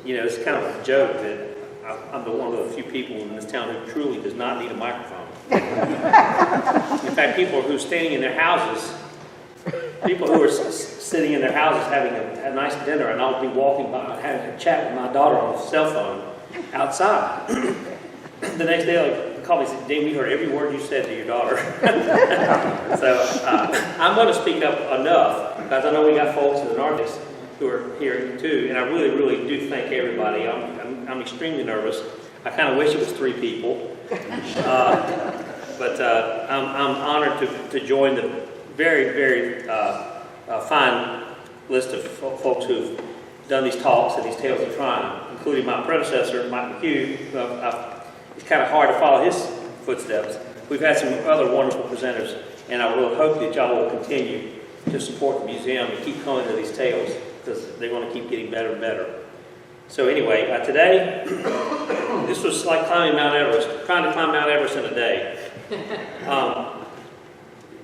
it's kind of a joke that I'm one of the few people in this town who truly does not need a microphone. In fact, people who are standing in their houses, people who are sitting in their houses having a nice dinner, and I'll be walking by having a chat with my daughter on the cell phone outside. The next day they'll call me and say, Dean, we heard every word you said to your daughter. So I'm going to speak up enough, because I know we got folks that aren't artists who are here too, and I really, really do thank everybody. I'm extremely nervous. I kind of wish it was 3 people. But I'm honored to join the very, very fine list of folks who've done these talks and these tales of Tryon, including my predecessor, Mike McHugh. It's kind of hard to follow his footsteps. We've had some other wonderful presenters, and I really hope that y'all will continue to support the museum and keep coming to these tales, because they're going to keep getting better and better. So anyway, today, this was like climbing Mount Everest, trying to climb Mount Everest in a day.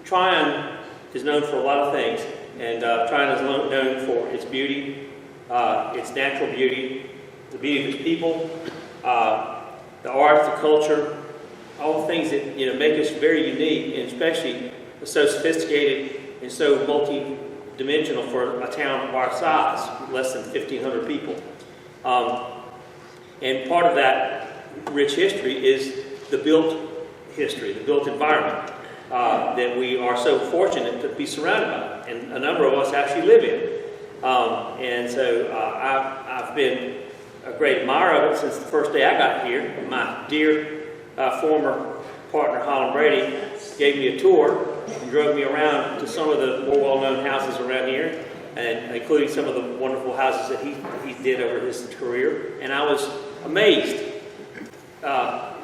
Tryon is known for a lot of things, and Tryon is known for its beauty, its natural beauty, the beauty of its people, the art, the culture, all the things that make us very unique, and especially so sophisticated and so multi-dimensional for a town of our size, less than 1,500 people. And part of that rich history is the built history, the built environment that we are so fortunate to be surrounded by, and a number of us actually live in. And so I've been a great admirer of it since the first day I got here. My dear former partner, Holland Brady, gave me a tour and drove me around to some of the more well-known houses around here, and including some of the wonderful houses that he did over his career. And I was amazed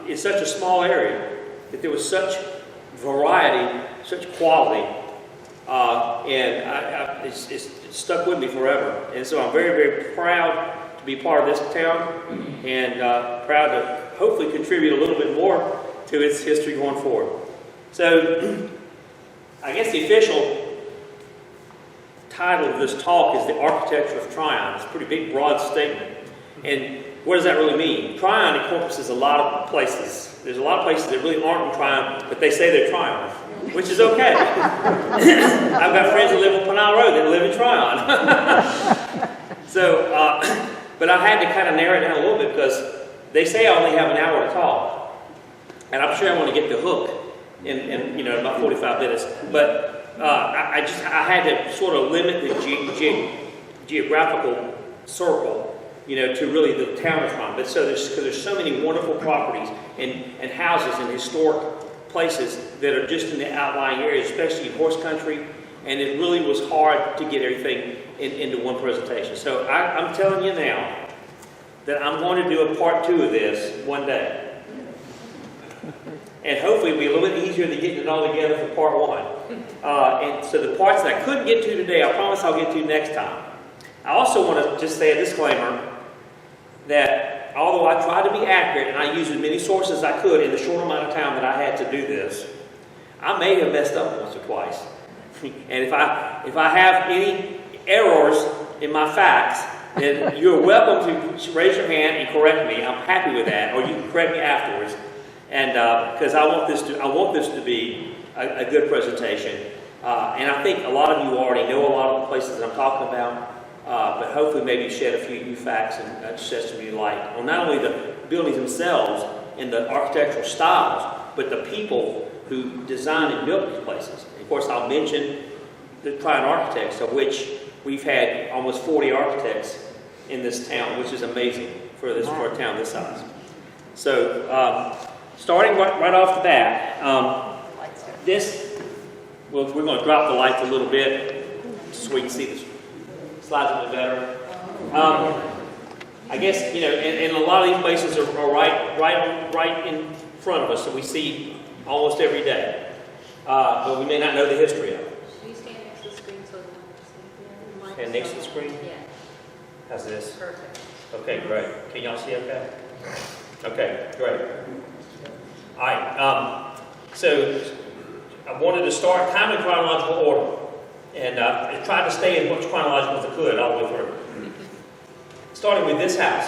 in such a small area that there was such variety, such quality, and it's stuck with me forever. And so I'm very, very proud to be part of this town, and proud to hopefully contribute a little bit more to its history going forward. So I guess the official title of this talk is The Architecture of Tryon. It's a pretty big, broad statement. And what does that really mean? Tryon encompasses a lot of places. There's a lot of places that really aren't in Tryon, but they say they're Tryon, which is okay. I've got friends that live on Pinal Road that live in Tryon. So, but I had to kind of narrow it down a little bit, because they say I only have an hour to talk. And I'm sure I want to get the hook in about 45 minutes. But I had to sort of limit the geographical circle, to really the town of Tryon. But so there's so many wonderful properties and houses and historic places that are just in the outlying areas, especially in horse country. And it really was hard to get everything into one presentation. So I'm telling you now that I'm going to do a part 2 of this one day. And hopefully it'll be a little bit easier than getting it all together for part 1. And so the parts that I couldn't get to today, I promise I'll get to next time. I also want to just say a disclaimer that although I tried to be accurate and I used as many sources as I could in the short amount of time that I had to do this, I may have messed up once or twice. And if I have any errors in my facts, then you're welcome to raise your hand and correct me. I'm happy with that, or you can correct me afterwards. And because I want this to be a good presentation. And I think a lot of you already know a lot of the places that I'm talking about. But hopefully maybe shed a few new facts and shed some new light on not only the buildings themselves and the architectural styles, but the people who designed and built these places. And of course, I'll mention the Tryon architects, of which we've had almost 40 architects in this town, which is amazing for a town this size. So, starting right off the bat, we're going to drop the lights a little bit so we can see the slides a little better. I guess, and a lot of these places are right in front of us, so we see almost every day. But we may not know the history of it. Should you stand next to the screen so we can see? Stand next to the screen? Yeah. How's this? Perfect. Okay, great. Can y'all see okay? Okay, great. All right. So I wanted to start kind of in chronological order. And I tried to stay in much chronological as I could all the way through. starting with this house,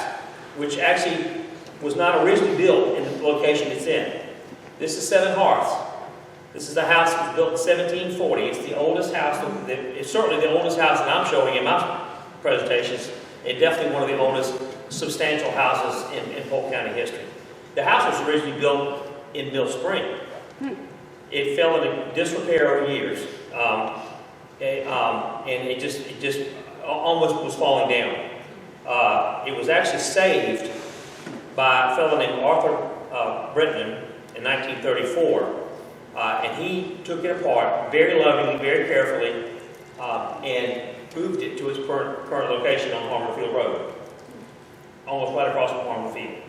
which actually was not originally built in the location it's in. This is Seven Hearths. This is a house that was built in 1740. It's the oldest house, it's certainly the oldest house that I'm showing in my presentations, and definitely one of the oldest substantial houses in Polk County history. The house was originally built in Mill Spring. It fell into disrepair over years, and it just almost was falling down. It was actually saved by a fellow named Arthur Britman in 1934, and he took it apart very lovingly, very carefully, and moved it to its current location on Harmon Field Road, almost right across from Harmon Field.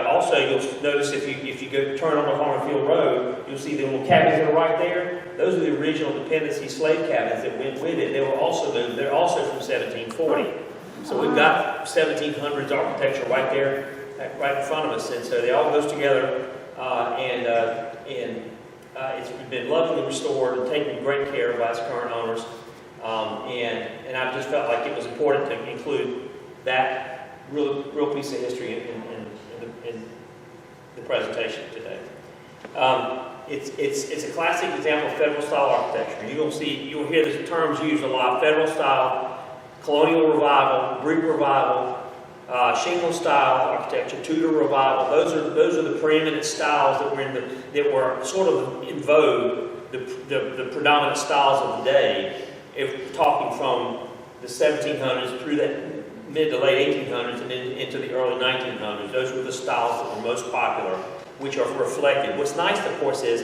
Also, you'll notice if you go turn on the Harmon Field Road, you'll see the little cabins that are right there. Those are the original dependency slave cabins that went with it. They were also moved. They're also from 1740. So we've got 1700s architecture right there, right in front of us, and so they all goes together, it's been lovingly restored and taken great care of by its current owners, and I just felt like it was important to include that real piece of history in the presentation today. It's a classic example of federal style architecture. You'll hear the terms used a lot: federal style, colonial revival, Greek revival, shingle style architecture, Tudor revival. Those are the preeminent styles that were sort of in vogue, the predominant styles of the day. If talking from the 1700s through that mid to late 1800s and then into the early 1900s, those were the styles that were most popular, which are reflected. What's nice, of course, is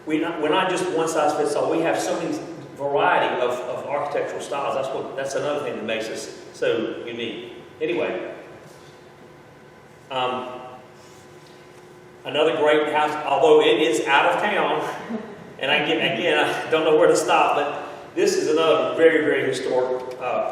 we're not just one size fits all. We have so many variety of architectural styles. That's another thing that makes us so unique. Anyway, another great house, although it is out of town, and I don't know where to stop, but this is another very, very historic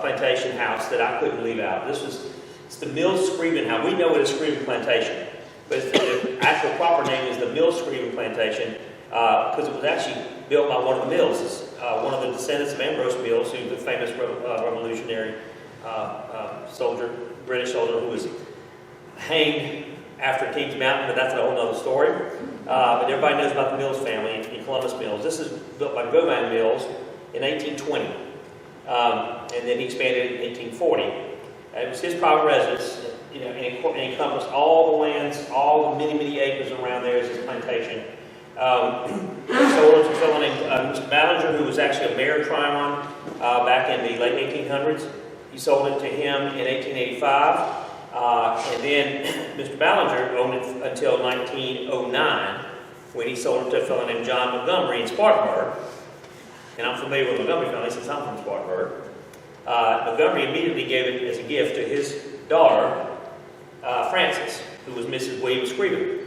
plantation house that I couldn't leave out. It's the Mills Screven House. We know it as Screven Plantation, but the actual proper name is the Mills Screven Plantation because it was actually built by one of the Mills, one of the descendants of Ambrose Mills, who's the famous revolutionary soldier, British soldier who was hanged after Kings Mountain, but that's a whole other story. But everybody knows about the Mills family in Columbus Mills. This is built by Govan Mills in 1820, and then he expanded in 1840. It was his private residence, and it encompassed all the lands, all the many, many acres around there as his plantation. He sold it to a fellow named Mr. Ballinger, who was actually a mayor of Tryon back in the late 1800s. He sold it to him in 1885, and then Mr. Ballinger owned it until 1909, when he sold it to a fellow named John Montgomery in Spartanburg. And I'm familiar with the Montgomery family since I'm from Spartanburg. Montgomery immediately gave it as a gift to his daughter, Frances, who was Mrs. William Screven.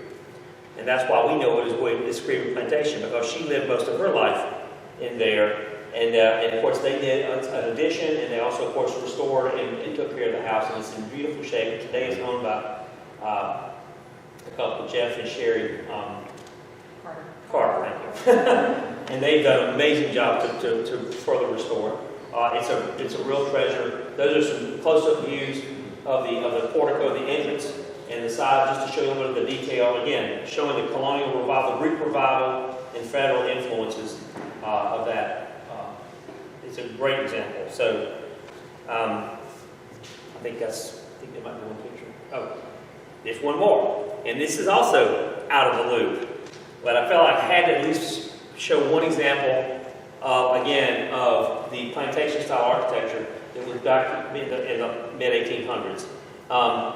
And that's why we know it as William Screven Plantation, because she lived most of her life in there. And of course, they did an addition, and they also, of course, restored and took care of the house. And it's in beautiful shape. And today it's owned by a couple, Jeff and Sherry Carter, thank you. And they've done an amazing job to further restore. It's a real treasure. Those are some close-up views of the portico, the entrance, and the side, just to show you a little bit of the detail. Again, showing the colonial revival, Greek revival, and federal influences of that. It's a great example. So, I think there might be one picture. Oh, there's one more, and this is also out of the loop. But I felt like I had to at least show one example, again, of the plantation-style architecture that was documented in the mid-1800s.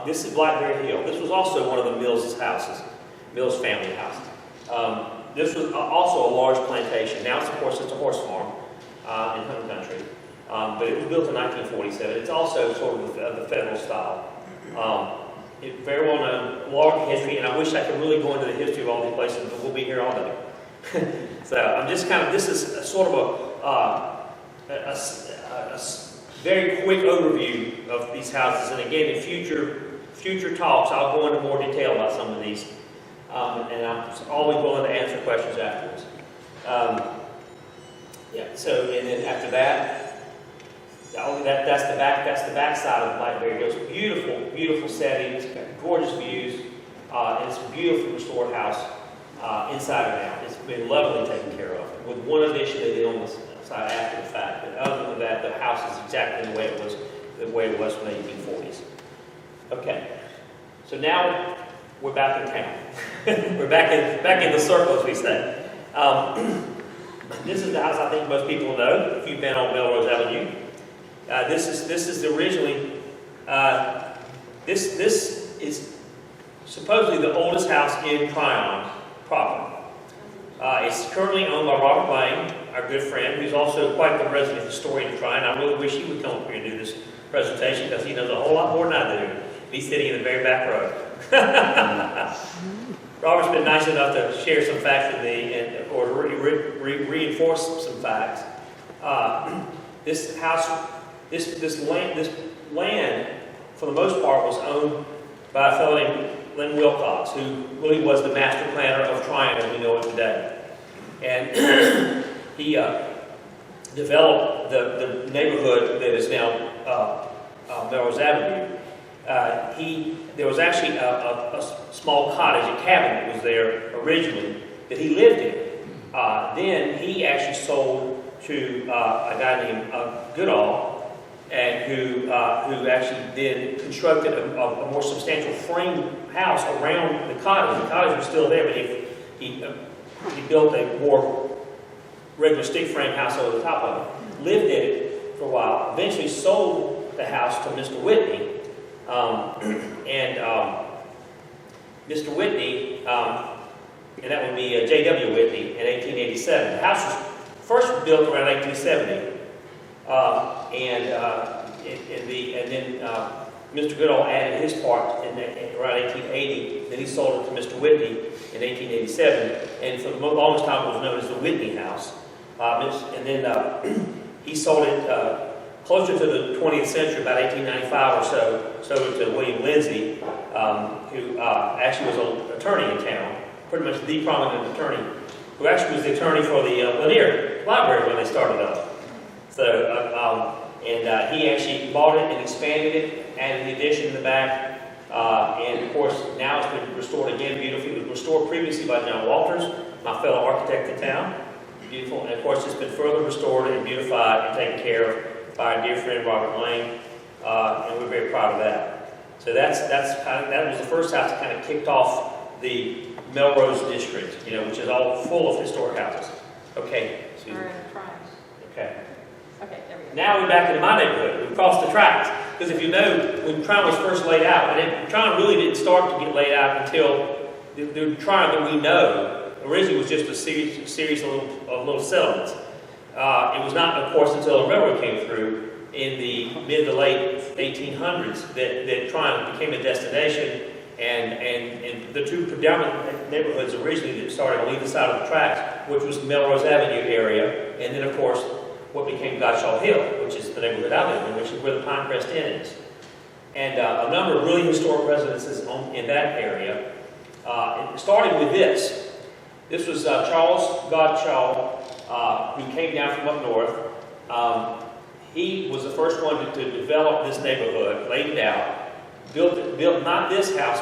This is Blackberry Hill. This was also one of the Mills' houses, Mills family houses. This was also a large plantation. Now, of course, it's a horse farm in Home Country. But it was built in 1947. It's also sort of the federal style. It's very well known, long history, and I wish I could really go into the history of all these places, but we'll be here all day. So I'm just this is a sort of a very quick overview of these houses. And again, in future talks, I'll go into more detail about some of these. And I'm always willing to answer questions afterwards. So, and then after that, That's the back side of Blackberry Hills. Beautiful, beautiful setting. It's got gorgeous views, and it's a beautifully restored house inside and out. It's been lovely taken care of. With one addition they did on the side after the fact, but other than that, the house is exactly the way it was from the 1840s. Okay, so now we're back in town. We're back in the circle, as we say. This is the house I think most people know if you've been on Melrose Avenue. This is originally this is supposedly the oldest house in Tryon proper. It's currently owned by Robert Lane, our good friend, who's also quite the resident historian of Tryon. I really wish he would come up here and do this presentation because he knows a whole lot more than I do. He's sitting in the very back row. Robert's been nice enough to share some facts with me or reinforce some facts. This house, this land, for the most part, was owned by a fellow named Lynn Wilcox, who really was the master planner of Tryon as we know it today. And he developed the neighborhood that is now Melrose Avenue. There was actually a small cottage, a cabin that was there originally that he lived in. Then he actually sold to a guy named Goodall, and who actually then constructed a more substantial frame house around the cottage. The cottage was still there, but he built a more regular stick frame house over the top of it. Lived in it for a while. Eventually sold the house to Mr. Whitney. Mr. Whitney, and that would be J.W. Whitney in 1887. The house was first built around 1870, and then Mr. Goodall added his part in around 1880. Then he sold it to Mr. Whitney in 1887, and for the longest time it was known as the Whitney House. And then he sold it closer to the 20th century, about 1895 or so, sold it to William Lindsay, who actually was an attorney in town, pretty much the prominent attorney, who actually was the attorney for the Lanier Library when they started up. So, he actually bought it and expanded it, added the addition in the back, and of course now it's been restored again beautifully. It was restored previously by John Walters, my fellow architect in town. Beautiful, and of course it's been further restored and beautified and taken care of by our dear friend Robert Lane, and we're very proud of that. So that was the first house that kind of kicked off the Melrose district, which is all full of historic houses. Okay, Susan. We're in Tryon. Okay. Okay, there we go. Now we're back into my neighborhood. We've crossed the tracks. Because if you know, when Tryon was first laid out, Tryon really didn't start to get laid out until the Tryon that we know originally was just a series of little settlements. It was not, of course, until the railroad came through in the mid to late 1800s that Tryon became a destination, and the two predominant neighborhoods originally that started on either side of the tracks, which was the Melrose Avenue area, and then, of course, what became Gottschall Hill, which is the neighborhood I live in, which is where the Pinecrest Inn is. And a number of really historic residences in that area. It started with this. This was Charles Gottschall, who came down from up north. He was the first one to develop this neighborhood, laid it out, built not this house,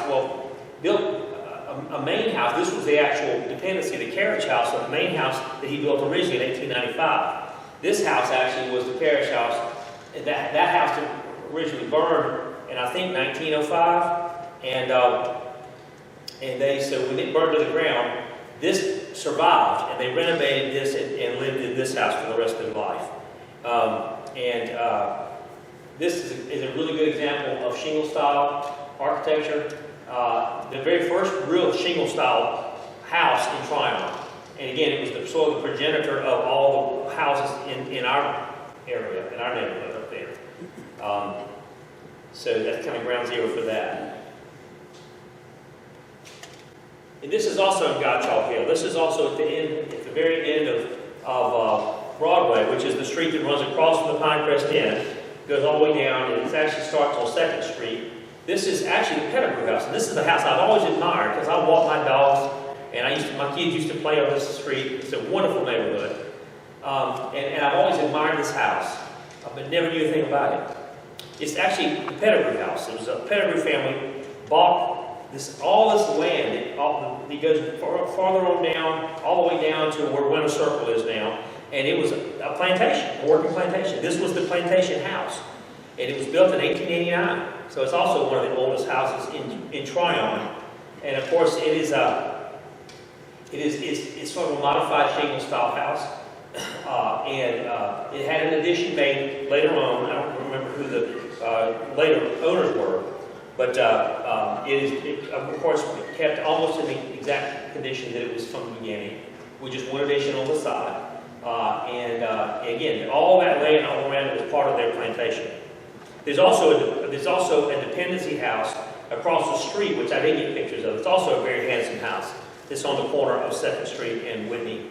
built a main house. This was the actual dependency, the carriage house of the main house that he built originally in 1895. This house actually was the carriage house. That house originally burned in, I think, 1905, so when it burned to the ground, this survived, and they renovated this and lived in this house for the rest of their life. This is a really good example of shingle style architecture. The very first real shingle style house in Tryon. And again, it was sort of the progenitor of all the houses in our area, in our neighborhood up there. So that's kind of ground zero for that. And this is also in Gottschall Hill. This is also at the very end of Broadway, which is the street that runs across from the Pinecrest Inn, goes all the way down, and it actually starts on 2nd Street. This is actually the Pettigrew House, and this is the house I've always admired because I walk my dogs, and my kids used to play on this street. It's a wonderful neighborhood, and I've always admired this house. but never knew anything about it. It's actually the Pettigrew house. It was a Pettigrew family bought all this land. It goes farther on down, all the way down to where Winter Circle is now. And it was a plantation, a working plantation. This was the plantation house. And it was built in 1889. So it's also one of the oldest houses in Tryon. And of course, it's sort of a modified shingle style house. It had an addition made later on. I don't remember who the later owners were. But it of course, kept almost in the exact condition that it was from the beginning, with just one addition on the side. Again, all that land all around it was part of their plantation. There's also a dependency house across the street, which I didn't get pictures of. It's also a very handsome house. It's on the corner of 2nd Street and Whitney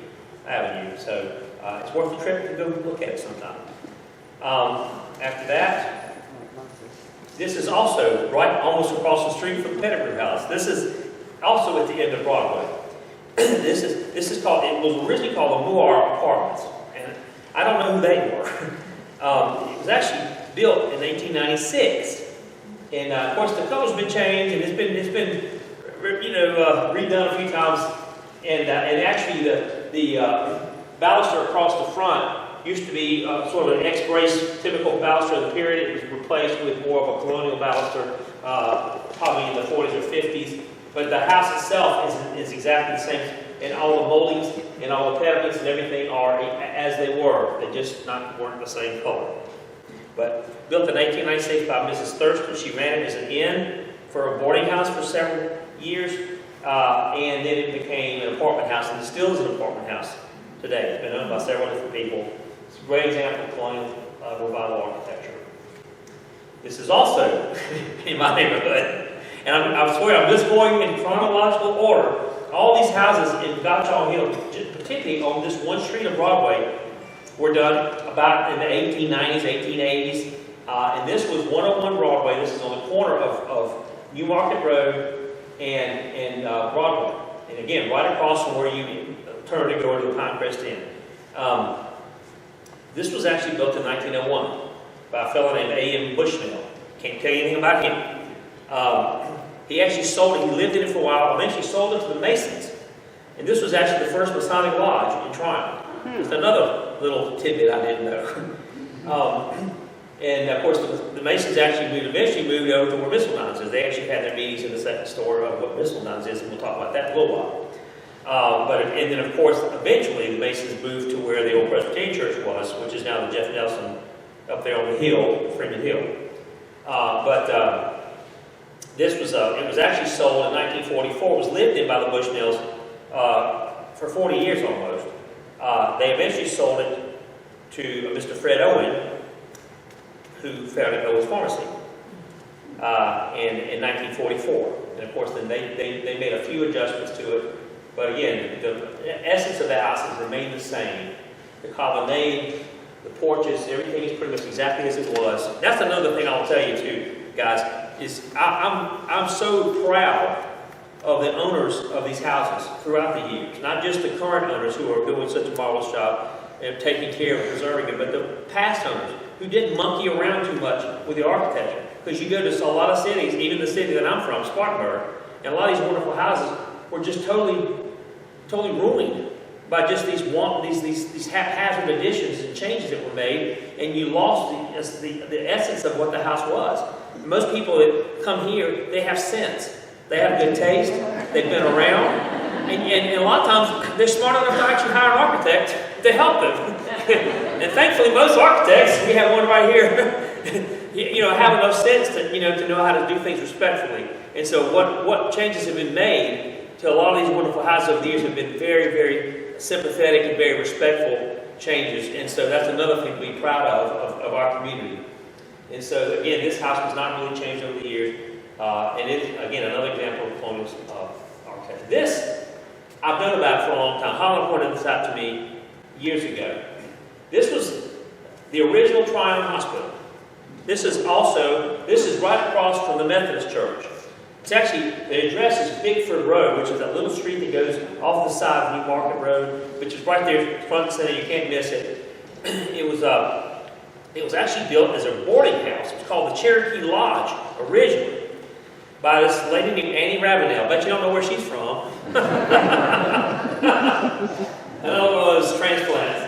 Avenue. So it's worth the trip to go look at it sometime. After that, this is also right almost across the street from the Pettigrew house. This is also at the end of Broadway. This is called, it was originally called the Moore Apartments. And I don't know who they were. It was actually built in 1896. And of course the color's been changed and it's been redone a few times. And actually the baluster across the front used to be sort of an ex-brace typical baluster of the period. It was replaced with more of a colonial baluster, probably in the 40s or 50s. But the house itself is exactly the same, and all the moldings and all the pediments and everything are as they were. They just weren't the same color. But built in 1896 by Mrs. Thurston. She ran it as an inn for a boarding house for several years, and then it became an apartment house, and it still is an apartment house today. It's been owned by several different people. It's a great example of colonial revival architecture. This is also in my neighborhood. And I swear, I'm just going in chronological order. All these houses in Gottschall Hill, particularly on this one street of Broadway, were done about in the 1890s, 1880s. And this was 101 Broadway. This is on the corner of New Market Road and Broadway. And again, right across from where you turn to go into the Pinecrest Inn. This was actually built in 1901 by a fellow named A.M. Bushnell. Can't tell you anything about him. He actually sold it. He lived in it for a while. Eventually sold it to the Masons. And this was actually the first Masonic lodge in Tryon. Just another little tidbit I didn't know. And of course, the Masons actually eventually moved over to where Mistledines is. They actually had their meetings in the second story of what Mistledines is, and we'll talk about that in a little while. And then of course, eventually the Masons moved to where the old Presbyterian Church was, which is now the Jeff Nelson up there on the hill, Freeman Hill. This was it was actually sold in 1944. It was lived in by the Bushnells for 40 years almost. They eventually sold it to Mr. Fred Owen, who founded Owen's Pharmacy in 1944. And of course, then they made a few adjustments to it. But again, the essence of the house has remained the same. The colonnade, the porches, everything is pretty much exactly as it was. That's another thing I'll tell you too, guys, is I'm so proud of the owners of these houses throughout the years. Not just the current owners who are doing such a marvelous job and taking care of preserving it, but the past owners who didn't monkey around too much with the architecture. Because you go to a lot of cities, even the city that I'm from, Spartanburg, and a lot of these wonderful houses were just totally ruined by just these haphazard additions and changes that were made, and you lost the essence of what the house was. Most people that come here, they have sense. They have good taste. They've been around. And a lot of times, they're smart enough to actually hire an architect to help them. And thankfully, most architects, we have one right here, have enough sense to know how to do things respectfully. And so what changes have been made to a lot of these wonderful houses over the years have been very, very sympathetic and very respectful changes. And so that's another thing to be proud of our community. And so, again, this house has not really changed over the years. And it's, again, another example of colonial architecture. This, I've known about for a long time. Holland pointed this out to me years ago. This was the original Tryon Hospital. This is right across from the Methodist Church. It's actually, the address is Bigford Road, which is that little street that goes off the side of New Market Road, which is right there front and center. You can't miss it. It It was actually built as a boarding house. It was called the Cherokee Lodge originally by this lady named Annie Ravenel. Bet you don't know where she's from. Another one of those transplants.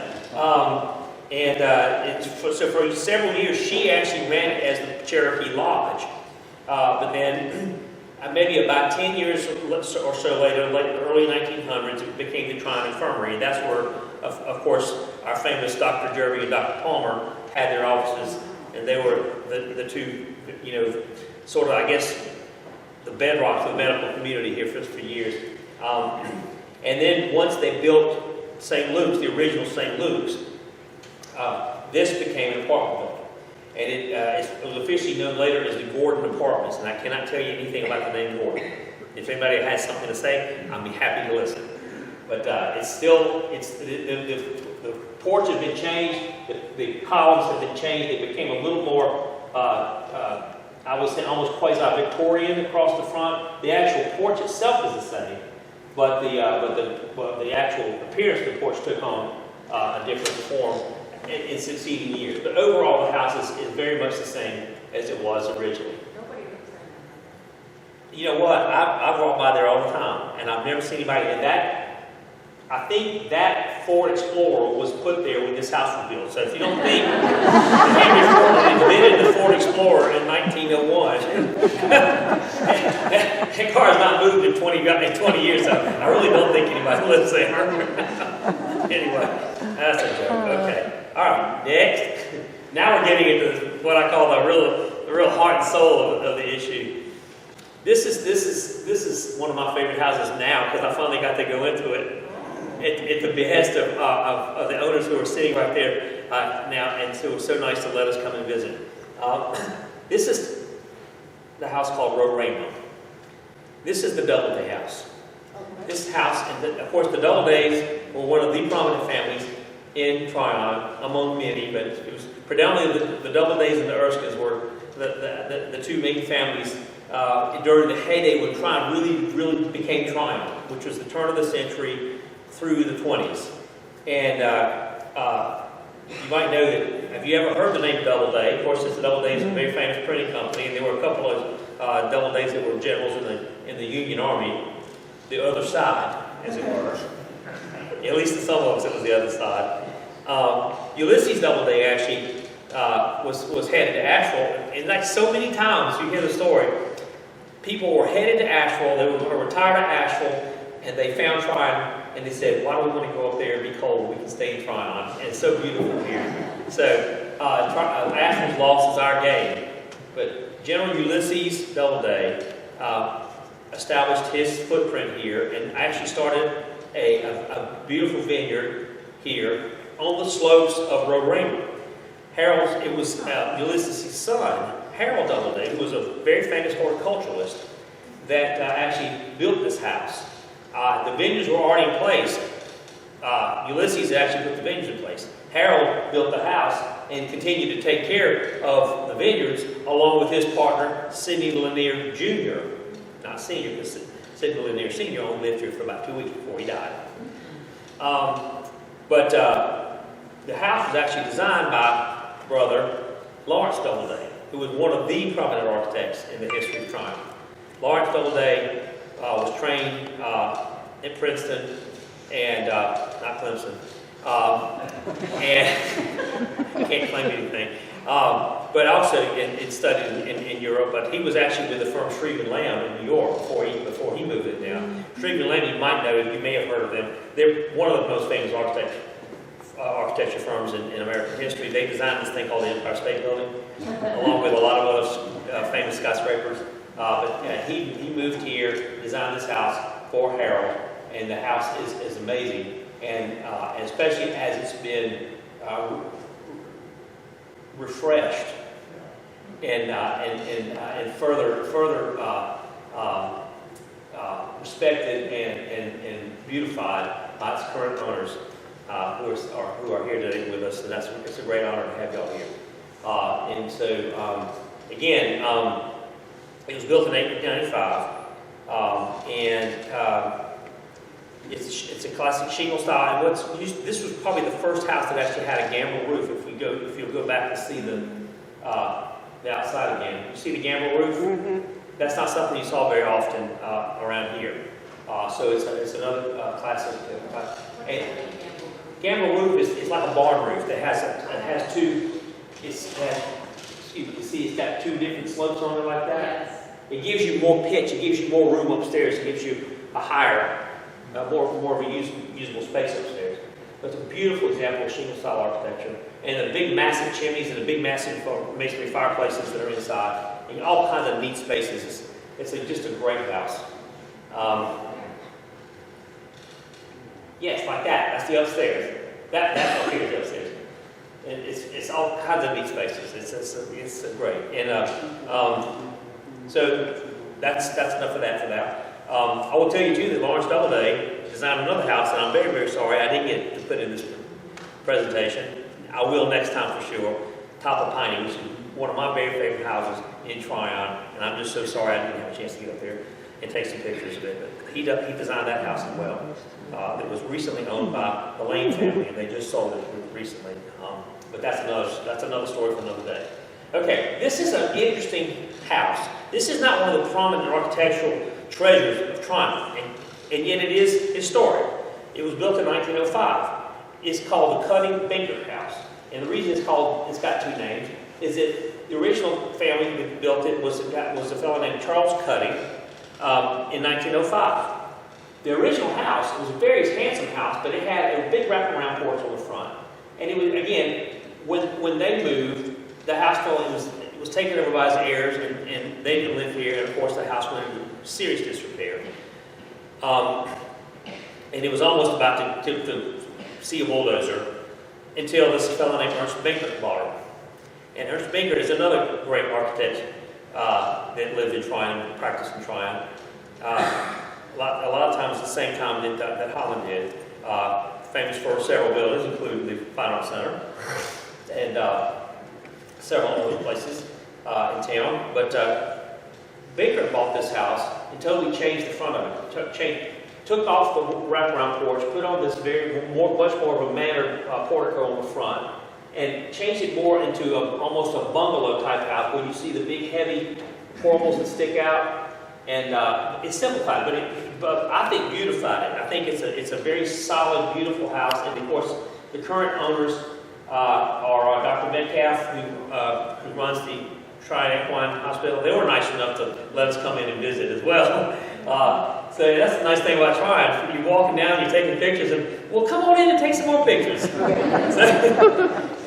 So for several years, she actually ran it as the Cherokee Lodge. But then, maybe about 10 years or so later, early 1900s, it became the Tryon Infirmary. And that's where, of course, our famous Dr. Jervy and Dr. Palmer had their offices. And they were the two, sort of, I guess, the bedrock of the medical community here for years. And then once they built St. Luke's, the original St. Luke's, this became an apartment building. And it was officially known later as the Gordon Apartments, and I cannot tell you anything about the name Gordon. If anybody has something to say, I'll be happy to listen. But the porch has been changed, the columns have been changed, it became a little more, I would say almost quasi-Victorian across the front. The actual porch itself is the same, but the actual appearance of the porch took on a different form in succeeding years. But overall, the house is very much the same as it was originally. Nobody lives there. You know what? I walk by there all the time, and I've never seen anybody. And I think that Ford Explorer was put there when this house was built. So if you don't think Henry Ford invented the Ford Explorer in 1901, that car has not moved in 20 years. So I really don't think anybody lives there. Anyway, that's a joke. Okay. All right, next. Now we're getting into what I call the real heart and soul of the issue. This is one of my favorite houses now because I finally got to go into it at the behest of the owners who are sitting right there now, and so it was so nice to let us come and visit. This is the house called Road Rainbow. This is the Doubleday house. This house, and of course the Doubledays were one of the prominent families in Tryon, among many, but it was predominantly the Doubledays and the Erskines were the two main families during the heyday when Tryon really became Tryon, which was the turn of the century through the 20s. And you might know that, have you ever heard the name Doubleday? Of course, the Doubledays is a very famous printing company, and there were a couple of Doubledays that were generals in the Union Army, the other side, as it were. At least in some of us, it was the other side. Ulysses Doubleday actually was headed to Asheville, and like so many times you hear the story, people were headed to Asheville, they were retired at Asheville, and they found Tryon, and they said, why do we want to go up there and be cold? We can stay in Tryon, and it's so beautiful here. So Asheville's loss is our gain. But General Ulysses Doubleday established his footprint here and actually started a beautiful vineyard here on the slopes of Road Rainbow. It was Ulysses' son, Harold Doubleday, who was a very famous horticulturalist, that actually built this house. The vineyards were already in place. Ulysses actually put the vineyards in place. Harold built the house and continued to take care of the vineyards along with his partner, Sidney Lanier Jr. Not senior, because Sidney Lanier Sr. only lived here for about 2 weeks before he died. But the house was actually designed by brother Lawrence Doubleday, who was one of the prominent architects in the history of Tryon. Lawrence Doubleday was trained at Princeton and not Clemson, and I can't claim anything. But also studied in Europe. But he was actually with the firm Shreve & Lamb in New York before he moved it down. Shreve & Lamb, you might know, you may have heard of them. They're one of the most famous architecture firms in American history. They designed this thing called the Empire State Building, along with a lot of other famous skyscrapers. He moved here, designed this house for Harold, and the house is amazing. And especially as it's been refreshed and further respected and beautified by its current owners who are here today with us, and it's a great honor to have y'all here. And so again, it was built in 1895, and It's a classic shingle style, and this was probably the first house that actually had a gambrel roof. If you'll go back and see the outside again, you see the gambrel roof. That's not something you saw very often around here. So it's another classic. And gambrel roof is like a barn roof that has two. You see, it's got two different slopes on it like that. Yes. It gives you more pitch. It gives you more room upstairs. It gives you a higher. More of a usable space upstairs. But it's a beautiful example of shingle style architecture. And the big massive chimneys and the big massive masonry fireplaces that are inside. And all kinds of neat spaces. It's just a great house. Yes, like that. That's the upstairs. That up here is the upstairs. And it's all kinds of neat spaces. It's great. And so that's enough of that for now. I will tell you too that Lawrence Doubleday designed another house, and I'm very, very sorry I didn't get to put in this presentation. I will next time for sure. Top of Piney, which is one of my very favorite houses in Tryon, and I'm just so sorry I didn't have a chance to get up there and take some pictures of it. But he designed that house as well. It was recently owned by the Lane family, and they just sold it recently. But that's another story for another day. Okay, this is an interesting house. This is not one of the prominent architectural treasures of Tryon, and yet it is historic. It was built in 1905. It's called the Cutting-Binker House. And the reason it's got two names is that the original family that built it was a fellow named Charles Cutting in 1905. The original house was a very handsome house, but it had a big wraparound porch on the front. And it was, again, when they moved, the house it was taken over by his heirs, and they didn't live here, and of course the house went into serious disrepair. And it was almost about to see a bulldozer until this fellow named Ernst Binker bought it. And Ernst Binker is another great architect that lived in Tryon, practiced in Tryon. A lot of times at the same time that Holland did. Famous for several buildings, including the Fine Arts Center and several other places in town. But Baker bought this house and totally changed the front of it. Took off the wraparound porch, put on this much more of a mannered portico on the front, and changed it more into almost a bungalow type house where you see the big heavy portals that stick out. And it's simplified, but I think beautified it. I think it's a very solid, beautiful house. And of course, the current owners are Dr. Metcalf, who runs the Tryon Equine Hospital. They were nice enough to let us come in and visit as well. So that's the nice thing about Tryon. You're walking down, you're taking pictures, and well, come on in and take some more pictures. So,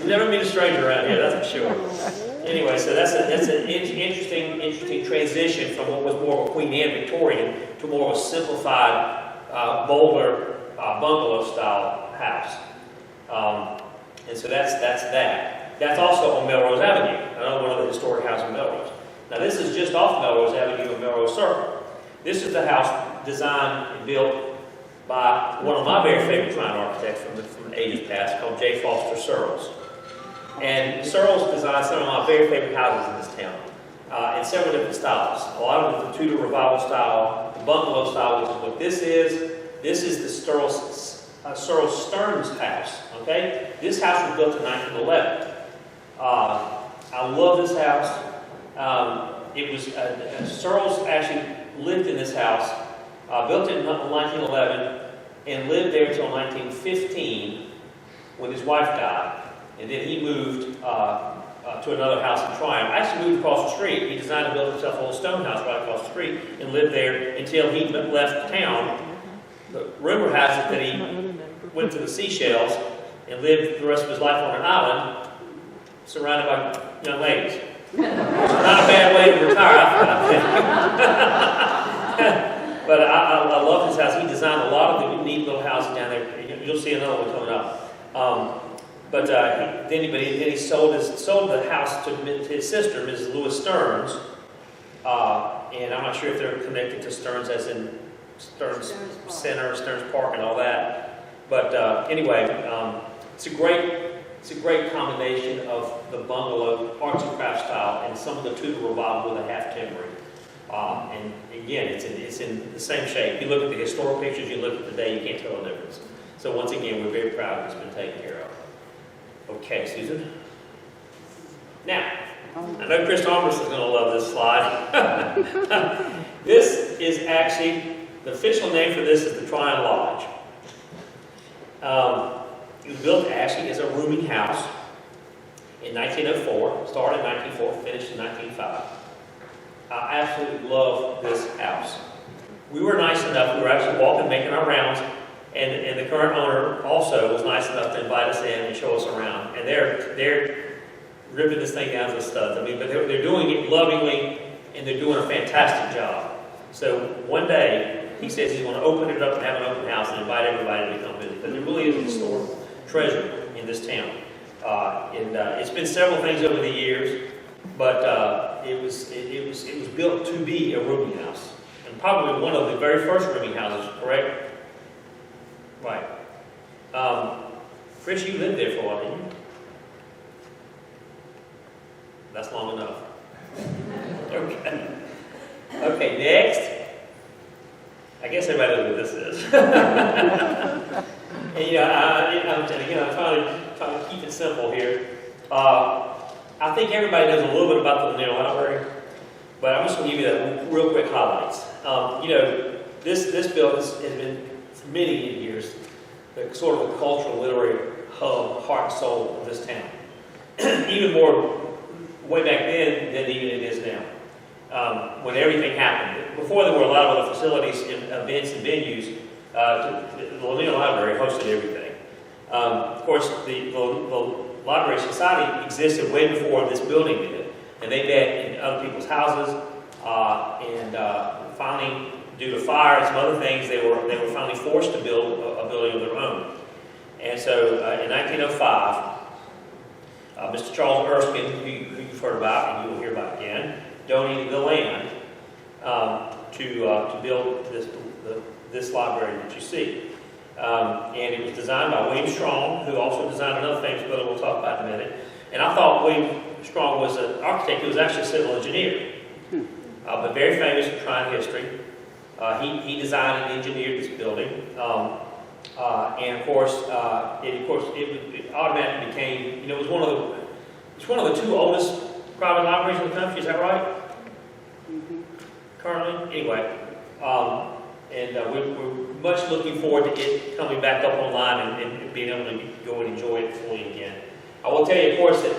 you never meet a stranger around here, that's for sure. Anyway, so that's an interesting transition from what was more of a Queen Anne Victorian to more of a simplified, bolder bungalow-style house. And so that's that. That's also on Melrose Avenue, another one of the historic houses in Melrose. Now this is just off Melrose Avenue and Melrose Circle. This is the house designed and built by one of my very favorite Tryon architects from the ages past, called J. Foster Searles. And Searles designed some of my very favorite houses in this town, in several different styles. A lot of the Tudor Revival style, the bungalow style, which is what this is. This is the Searles Stearns house. Okay, this house was built in 1911. I love this house. It was Searles actually lived in this house, built it in 1911, and lived there until 1915 when his wife died. And then he moved to another house in Tryon. Actually moved across the street. He designed and built himself a little stone house right across the street and lived there until he left town. The rumor has it that he went to the Seychelles and lived the rest of his life on an island surrounded by young ladies. Not a bad way to retire, I think. But I love his house. He designed a lot of the neat little houses down there. You'll see another one coming up. But then he sold the house to his sister, Mrs. Louis Stearns, and I'm not sure if they're connected to Stearns as in Stearns Center, Stearns Park, and all that. But anyway, it's a great combination of the bungalow arts and crafts style and some of the Tudor Revival with a half timbering. And again, it's in the same shape. You look at the historical pictures, you look at today, you can't tell the difference. So once again, we're very proud it's been taken care of. Okay, Susan. Now, I know Chris Thomas is going to love this slide. This is actually, the official name for this is the Tryon Lodge. It was built actually as a rooming house in 1904, started in 1904, finished in 1905. I absolutely love this house. We were nice enough, we were actually walking, making our rounds, and the current owner also was nice enough to invite us in and show us around. And they're ripping this thing down to the studs. I mean, but they're doing it lovingly, and they're doing a fantastic job. So one day, he says he's going to open it up and have an open house and invite everybody to come visit, because it really is a historical treasure in this town. It's been several things over the years, but it was built to be a rooming house, and probably one of the very first rooming houses. Correct? Right. Chris, you lived there for a while, didn't you? That's long enough. Okay. Okay, next. I guess everybody knows what this is. And I'm trying to keep it simple here. I think everybody knows a little bit about the Lanier Library, but I'm just going to give you the real quick highlights. This building has been for many years the sort of a cultural, literary hub, heart and soul of this town. Even more way back then than even it is now. When everything happened. Before there were a lot of other facilities, events and venues, the Lanier Library hosted everything. Of course, the Library Society existed way before this building did, and they met in other people's houses, and finally, due to fire and some other things, they were finally forced to build a building of their own. And so, in 1905, Mr. Charles Erskine, who you've heard about and you will hear about again, donated the land to build this library that you see. And it was designed by William Strong, who also designed another famous building we'll talk about in a minute. And I thought William Strong was an architect. He was actually a civil engineer, but very famous for Tryon history. He designed and engineered this building. And of course, it automatically became, it's one of the two oldest private libraries in the country. Is that right? Mm-hmm. Currently, anyway, we're much looking forward to it coming back up online and being able to go and enjoy it fully again. I will tell you, of course, that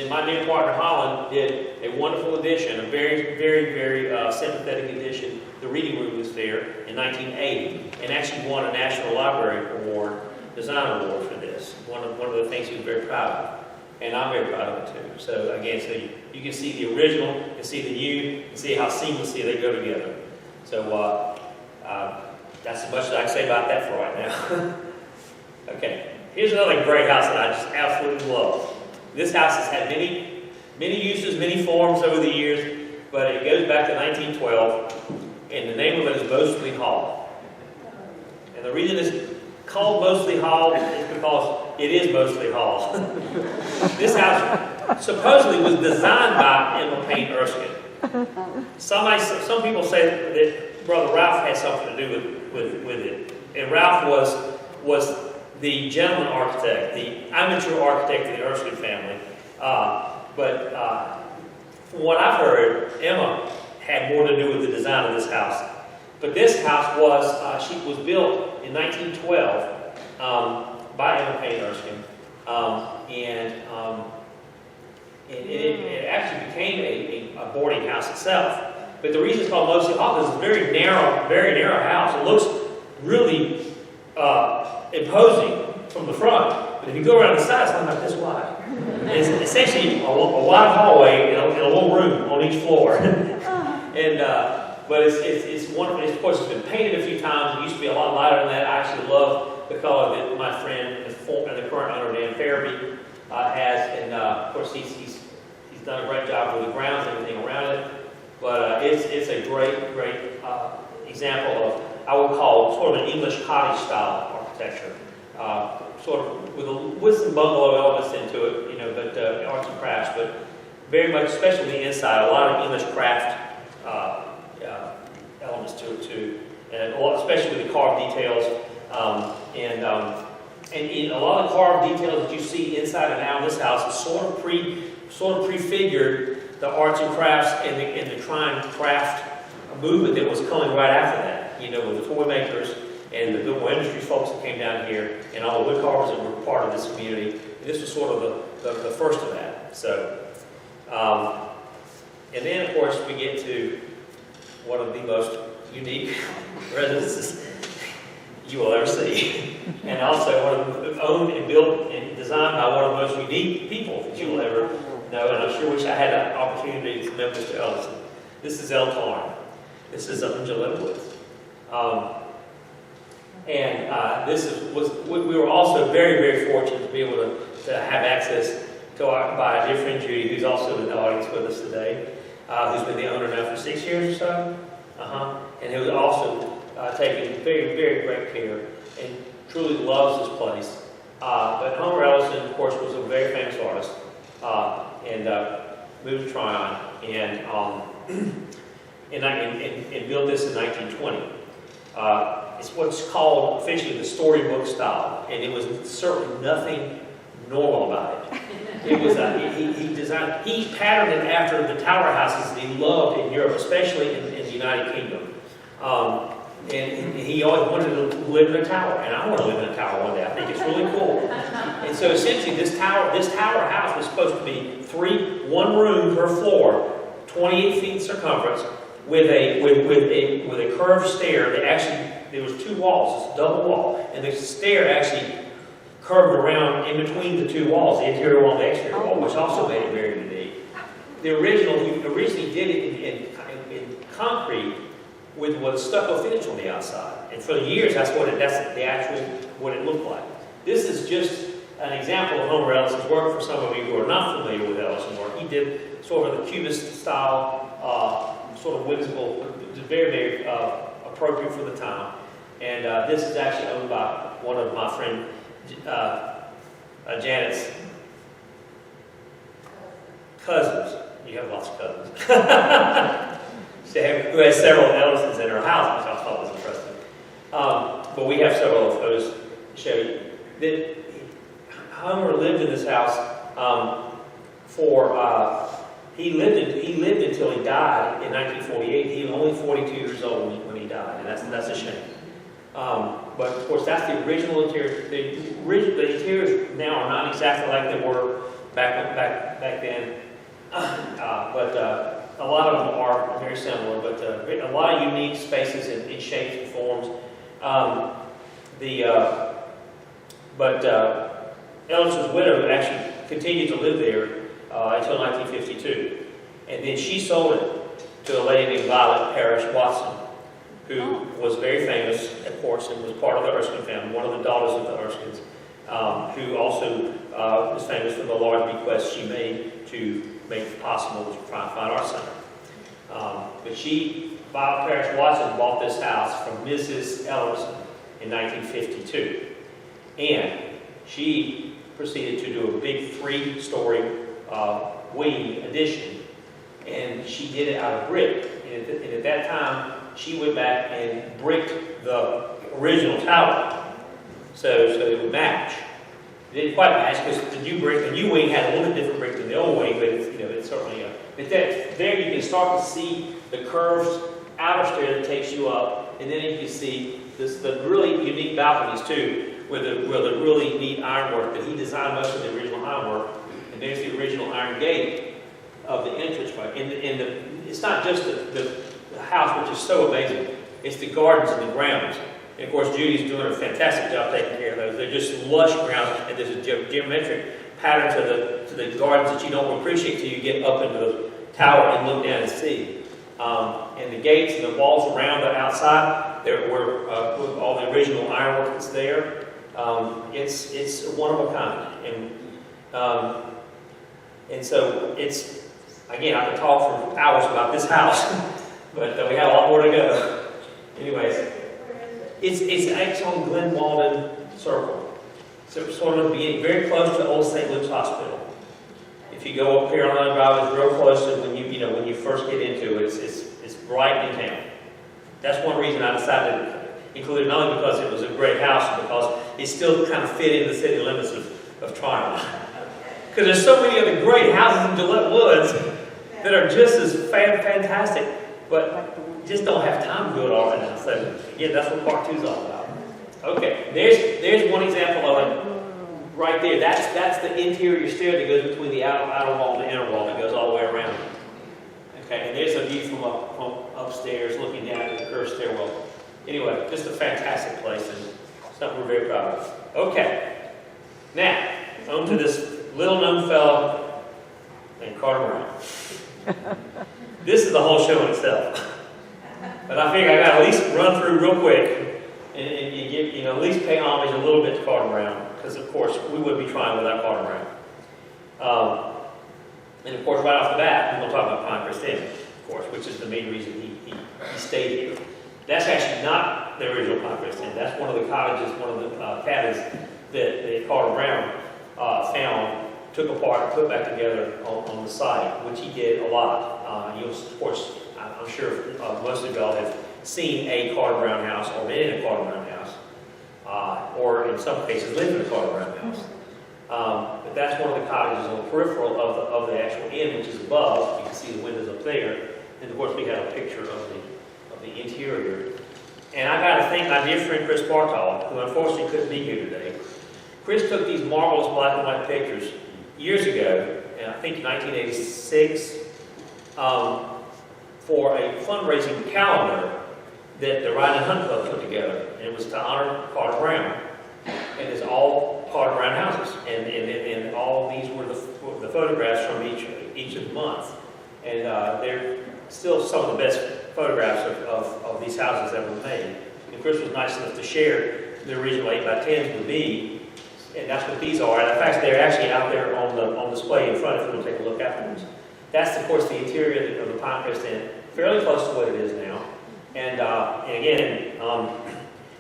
my new partner Holland did a wonderful addition, a very, very, very sympathetic addition. The reading room was there in 1980, and actually won a National Library Award, Design Award for this. One of the things he was very proud of, and I'm very proud of it too. So again, you can see the original, you can see the new, you can see how seamlessly they go together. So that's as much as I can say about that for right now. Okay, here's another great house that I just absolutely love. This house has had many uses, many forms over the years, but it goes back to 1912. And the name of it is Mosley Hall. And the reason it's called Mosley Hall is because it is Mosley Hall. This house supposedly was designed by Emma Payne Erskine. Some people say that Brother Ralph had something to do with it. And Ralph was the gentleman architect, the amateur architect of the Erskine family. But from what I've heard, Emma had more to do with the design of this house. But this house was built in 1912 by Emma Payne Erskine, and it actually became a boarding house itself. But the reason it's called Mosley Hall is it's a very narrow house. It looks really imposing from the front, but if you go around the side, it's not like this wide. It's essentially a wide hallway in a little room on each floor. But it's wonderful. Of course, it's been painted a few times. It used to be a lot lighter than that. I actually love the color that my friend and the current owner, Dan Farabee, has. And of course, he's done a great job with the grounds and everything around it. But it's a great example of, I would call, sort of an English cottage style architecture. Sort of with some bungalow elements into it, but arts and crafts, but very much, especially the inside, a lot of English craft and a lot, especially with the carved details, and in a lot of the carved details that you see inside and out of this house is sort of prefigured the arts and crafts and the Tryon craft movement that was coming right after that. You know, with the toy makers and the Goodwill Industries folks that came down here, and all the wood carvers that were part of this community. And this was sort of the first of that. So, and then of course we get to one of the most unique residences you will ever see, and also one of the owned and built and designed by one of the most unique people that you will ever know. And I'm sure wish I had an opportunity to know Mr. Ellison. This is El Tarn. This is up in Gillette Woods. We were also very, very fortunate to be able to have access to by a dear friend Judy, who's also in the audience with us today, who's been the owner now for 6 years or so, and who also taken very, very great care and truly loves this place. But Homer Ellison, of course, was a very famous artist, and moved to Tryon and built this in 1920. It's what's called officially the Storybook Style, and it was certainly nothing normal about it. It was he patterned it after the tower houses that he loved in Europe, especially in the United Kingdom. And he always wanted to live in a tower, and I want to live in a tower one day. I think it's really cool. And so essentially, this tower house was supposed to be one room per floor, 28 feet circumference, with a curved stair. There was two walls, it's a double wall, and the stair actually curved around in between the two walls, the interior wall and the exterior wall, which also made it very unique. He originally did it in concrete with what stucco finish on the outside, and for years that's what it looked like. This is just an example of Homer Ellison's work for some of you who are not familiar with Ellison's work. He did sort of the Cubist style, sort of whimsical, very, very appropriate for the time. And this is actually owned by one of my friend Janet's cousins. You have lots of cousins. Who has several Ellisons in her house, which I thought was interesting. But we have several of those to show you. That Homer lived in this house he lived until he died in 1948. He was only 42 years old when he died, and that's a shame. But of course, that's the original interior. The interiors now are not exactly like they were back then, but a lot of them are very similar. But a lot of unique spaces in shapes and forms. Ellison's widow actually continued to live there until 1952. And then she sold it to a lady named Violet Parrish Watson, who was very famous, of course, and was part of the Erskine family, one of the daughters of the Erskines, who also was famous for the large bequest she made to make it possible to try and find our center. But Violet Parrish Watson, bought this house from Mrs. Ellison in 1952. And she proceeded to do a big 3-story wing addition, and she did it out of brick. And at that time, she went back and bricked the original tower, so it would match. It didn't quite match because the new wing had a little bit different brick than the old wing, but it's certainly but there you can start to see the curved outer stair that takes you up, and then you can see the really unique balconies too, with the really neat ironwork that he designed most of the original ironwork. And there's the original iron gate of the entranceway. And it's not just the house, which is so amazing. It's the gardens and the grounds. And of course, Judy's doing a fantastic job taking care of those. They're just lush grounds, and there's a geometric pattern to the gardens that you don't appreciate till you get up into the tower and look down and see. And the gates and the walls around the outside, there were with all the original ironwork that's there. It's one of a kind, and so it's, again, I could talk for hours about this house, but we have a lot more to go. Anyways, it's on Glen Walden Circle, so it's sort of being very close to Old St. Luke's Hospital. If you go up Carolina Drive, it's real close to when you first get into it. It's right in town. That's one reason I decided to include it, not only because it was a great house, but because it still kind of fit in the city limits of Tryon. Because there's so many other great houses in Gillette Woods that are just as fantastic, but just don't have time to do it all right now. So again, that's what part 2 is all about. Okay, there's one example of it right there. That's the interior stair that goes between the outer wall and the inner wall that goes all the way around. Okay, and there's a view from upstairs looking down at the curved stairwell. Anyway, just a fantastic place and something we're very proud of. Okay, now on to this little known fellow named Carter Brown. This is the whole show in itself. But I figure I got to at least run through real quick and at least pay homage a little bit to Carter Brown, because of course we wouldn't be trying without Carter Brown. And of course, right off the bat, we're going to talk about Pinecrest Inn, of course, which is the main reason he stayed here. That's actually not the original Pinecrest Inn. That's one of the cottages, one of the cabins that Carter Brown found, took apart, and put back together on the site, which he did a lot. You'll, of course, I'm sure most of y'all have seen a Carter Brown house or been in a Carter Brown house, or in some cases lived in a Carter Brown house. But that's one of the cottages on the peripheral of the actual inn, which is above. You can see the windows up there. And of course, we have a picture of the interior. And I got to thank my dear friend Chris Bartol, who unfortunately couldn't be here today. Chris took these marvelous black and white pictures years ago, and I think 1986, for a fundraising calendar that the Wright and Hunt Club put together. And it was to honor Carter Brown. And it's all Carter Brown houses. And all these were the photographs from each of the months. And they're still some of the best photographs of these houses that were made. And Chris was nice enough to share the original 8x10s with me. And that's what these are. And in fact, they're actually out there on display in front if you want to take a look afterwards. That's, of course, the interior of the Pinecrest Inn, fairly close to what it is now. And again,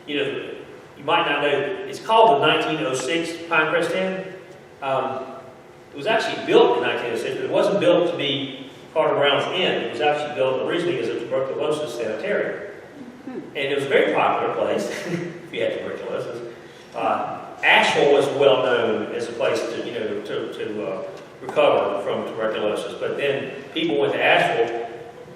you might not know, it's called the 1906 Pinecrest Inn. It was actually built in 1906, but it wasn't built to be Carter Brown's Inn. It was actually built originally as a tuberculosis sanitarium. And it was a very popular place, if you had tuberculosis. Asheville was well known as a place to recover from tuberculosis. But then people went to Asheville,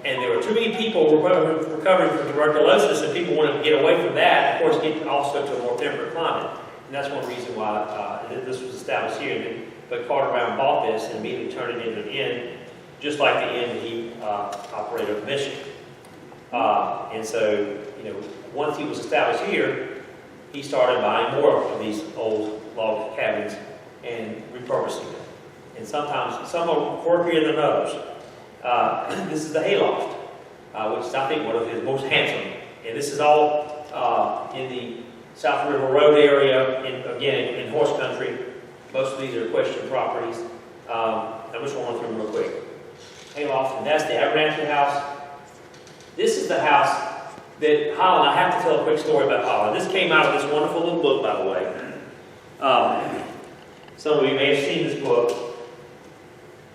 and there were too many people recovering from tuberculosis, and people wanted to get away from that, of course, get also to a more temperate climate. And that's one reason why this was established here. But Carter Brown bought this and immediately turned it into an inn, just like the inn that he operated on Mission. And so, once he was established here, he started buying more of these old log cabins and repurposing them. And sometimes, some are quirkier than others. This is the hayloft, which is, I think, one of his most handsome. And this is all in the South River Road area, again, in horse country. Most of these are equestrian properties. I'm just going through them real quick. Hayloft, and that's the Abernathy house. This is the house that Holland, I have to tell a quick story about Holland. This came out of this wonderful little book, by the way. Some of you may have seen this book.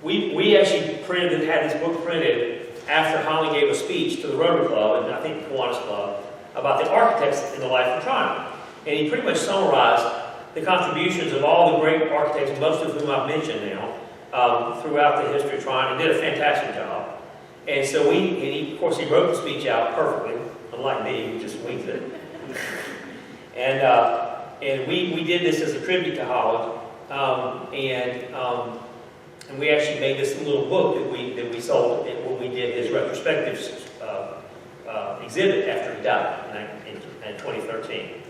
We actually had this book printed after Holland gave a speech to the Rotary Club, and I think the Kiwanis Club, about the architects in the life of Tryon. And he pretty much summarized the contributions of all the great architects, most of whom I've mentioned now, throughout the history of Tryon, and did a fantastic job. And so of course, he wrote the speech out perfectly, unlike me, who just winged it. And we did this as a tribute to Holland, and we actually made this little book that we sold when we did his retrospective exhibit after he died in 2013.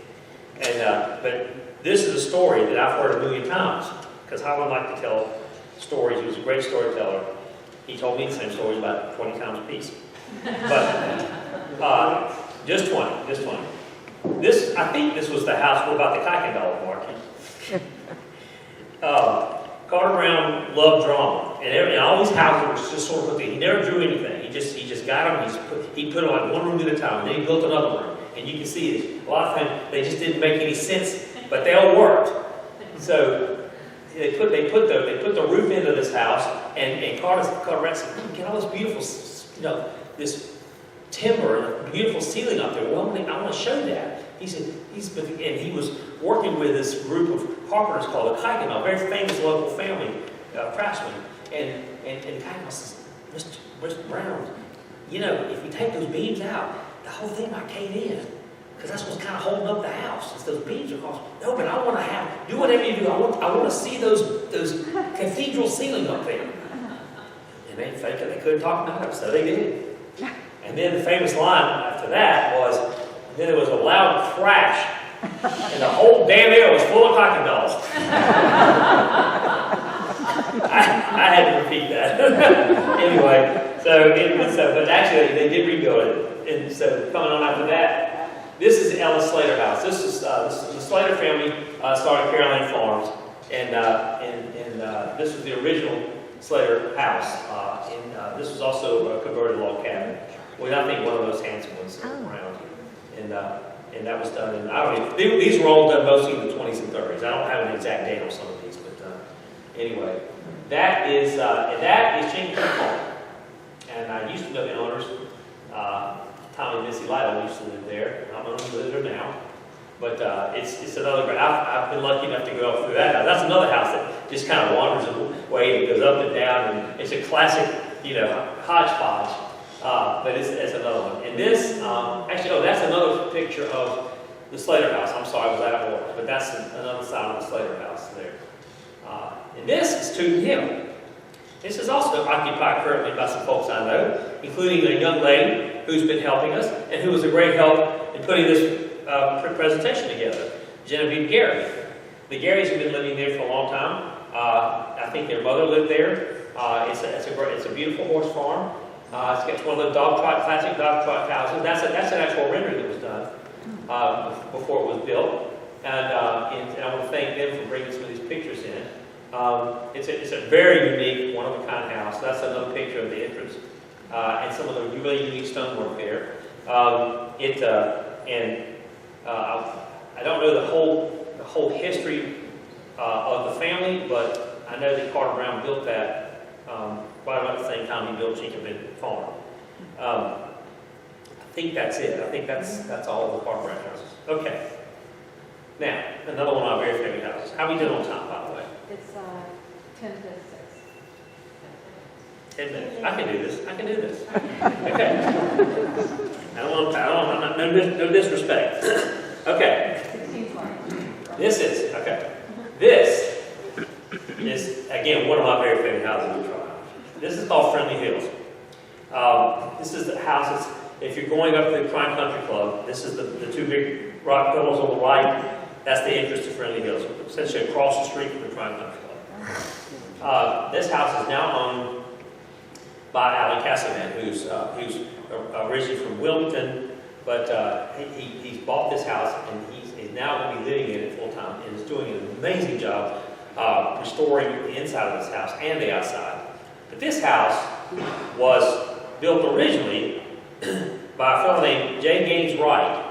But this is a story that I've heard a million times, because Holland liked to tell stories. He was a great storyteller. He told me the same stories about 20 times a piece. But just 20. I think this was the house about the Kuykendall market. Carter Brown loved drama, and all these houses were just sort of put together. He never drew anything. He just got them. He put them like one room at a time, and then he built another room. And you can see it. A lot of times they just didn't make any sense, but they all worked. So they put the roof into this house, and Carter Brown said, "Get all this beautiful, this timber, and a beautiful ceiling up there. Well, I want to show that. He said, and he was working with this group of carpenters called the Kuykendall, a very famous local family, craftsman. And Kuykendall says, Mr. Brown, you know, if you take those beams out, the whole thing might cave in. Because that's what's kind of holding up the house. It's those beams across. No, but I want to do whatever you do. I want to see those cathedral ceiling up there. And they faked it. They couldn't talk about it, so they did. And then the famous line after that was, then there was a loud crash, and the whole damn air was full of Kuykendalls. I had to repeat that. Anyway, but actually they did rebuild it. And so coming on after that, this is the Ellis Slater house. This is the Slater family started Caroline Farms, and this was the original Slater house. This was also a converted log cabin. Well, I think one of those handsome ones around. And that was done in, I don't know, these were all done mostly in the 20s and 30s. I don't have an exact date on some of these, but anyway, that is Chinky Farm. And I used to know the owners. Tom and Missy Lytle used to live there. I don't know who lives there now. But it's another, I've been lucky enough to go up through that house. That's another house that just kind of wanders away and goes up and down. And it's a classic, hodgepodge. But it's another one. And this, that's another picture of the Slater house. I'm sorry, I was out of order. But that's another side of the Slater house there. And this is Tootin' Hill. This is also occupied currently by some folks I know, including a young lady who's been helping us and who was a great help in putting this presentation together, Genevieve Gary. The Garys have been living there for a long time. I think their mother lived there. It's a beautiful horse farm. It's got one of the classic dog trot houses. That's an actual rendering that was done before it was built. And I want to thank them for bringing some of these pictures in. It's a very unique, one-of-a-kind house. That's another picture of the entrance and some of the really unique stonework there. I don't know the whole history of the family, but I know that Carter Brown built that right about the same time he built Chinky Farm. I think that's it. I think that's all of the Carter Brown houses. Okay. Now, another one of our very favorite houses. How are we doing on time, by the way? It's 10 to 6. 10 minutes. I can do this. Okay. No disrespect. Okay. 16:20. This is, again, one of my very favorite houses in Tryon. This is called Friendly Hills. This is the houses, if you're going up to the Crime Country Club, this is the two big rock pillars on the right. That's the entrance to Friendly Hills, essentially across the street from the Crime Country Club. This house is now owned by Alan Castleman, who's originally from Wilmington, but he's bought this house and he's now going to be living in it full time and is doing an amazing job restoring the inside of this house and the outside. But this house was built originally by a fellow named J. Gaines Wright.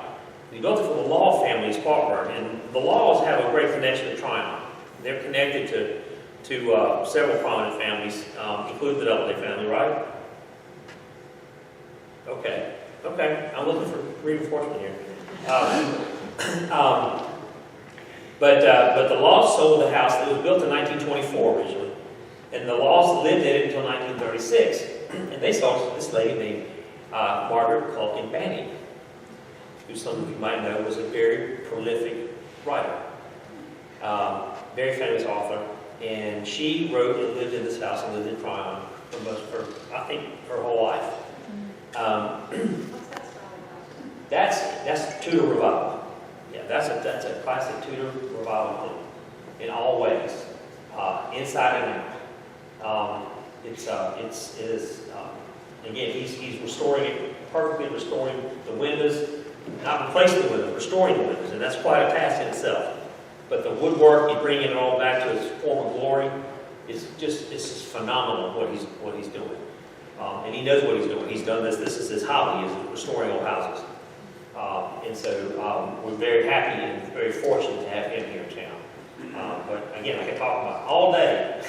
He built it for the Law family in Spartanburg, and the Laws have a great connection to Tryon. They're connected to several prominent families, including the Doubleday family, right? Okay. I'm looking for reinforcement here. But the Laws sold the house. It was built in 1924 originally, and the Laws lived in it until 1936. And they sold to this lady named Margaret Culkin Banning, who some of you might know was a very prolific writer, very famous author. And she wrote and lived in this house and lived in Tryon for I think, her whole life. That's Tudor Revival. Yeah, that's a classic Tudor Revival home in all ways, inside and out. Again, he's restoring it, perfectly restoring the windows, not replacing the windows, restoring the windows, and that's quite a task in itself. But the woodwork, he's bringing it all back to its former glory. It's just phenomenal what he's doing, and he knows what he's doing. He's done this. This is his hobby, is restoring old houses, and so we're very happy and very fortunate to have him here in town. But again, I could talk about all day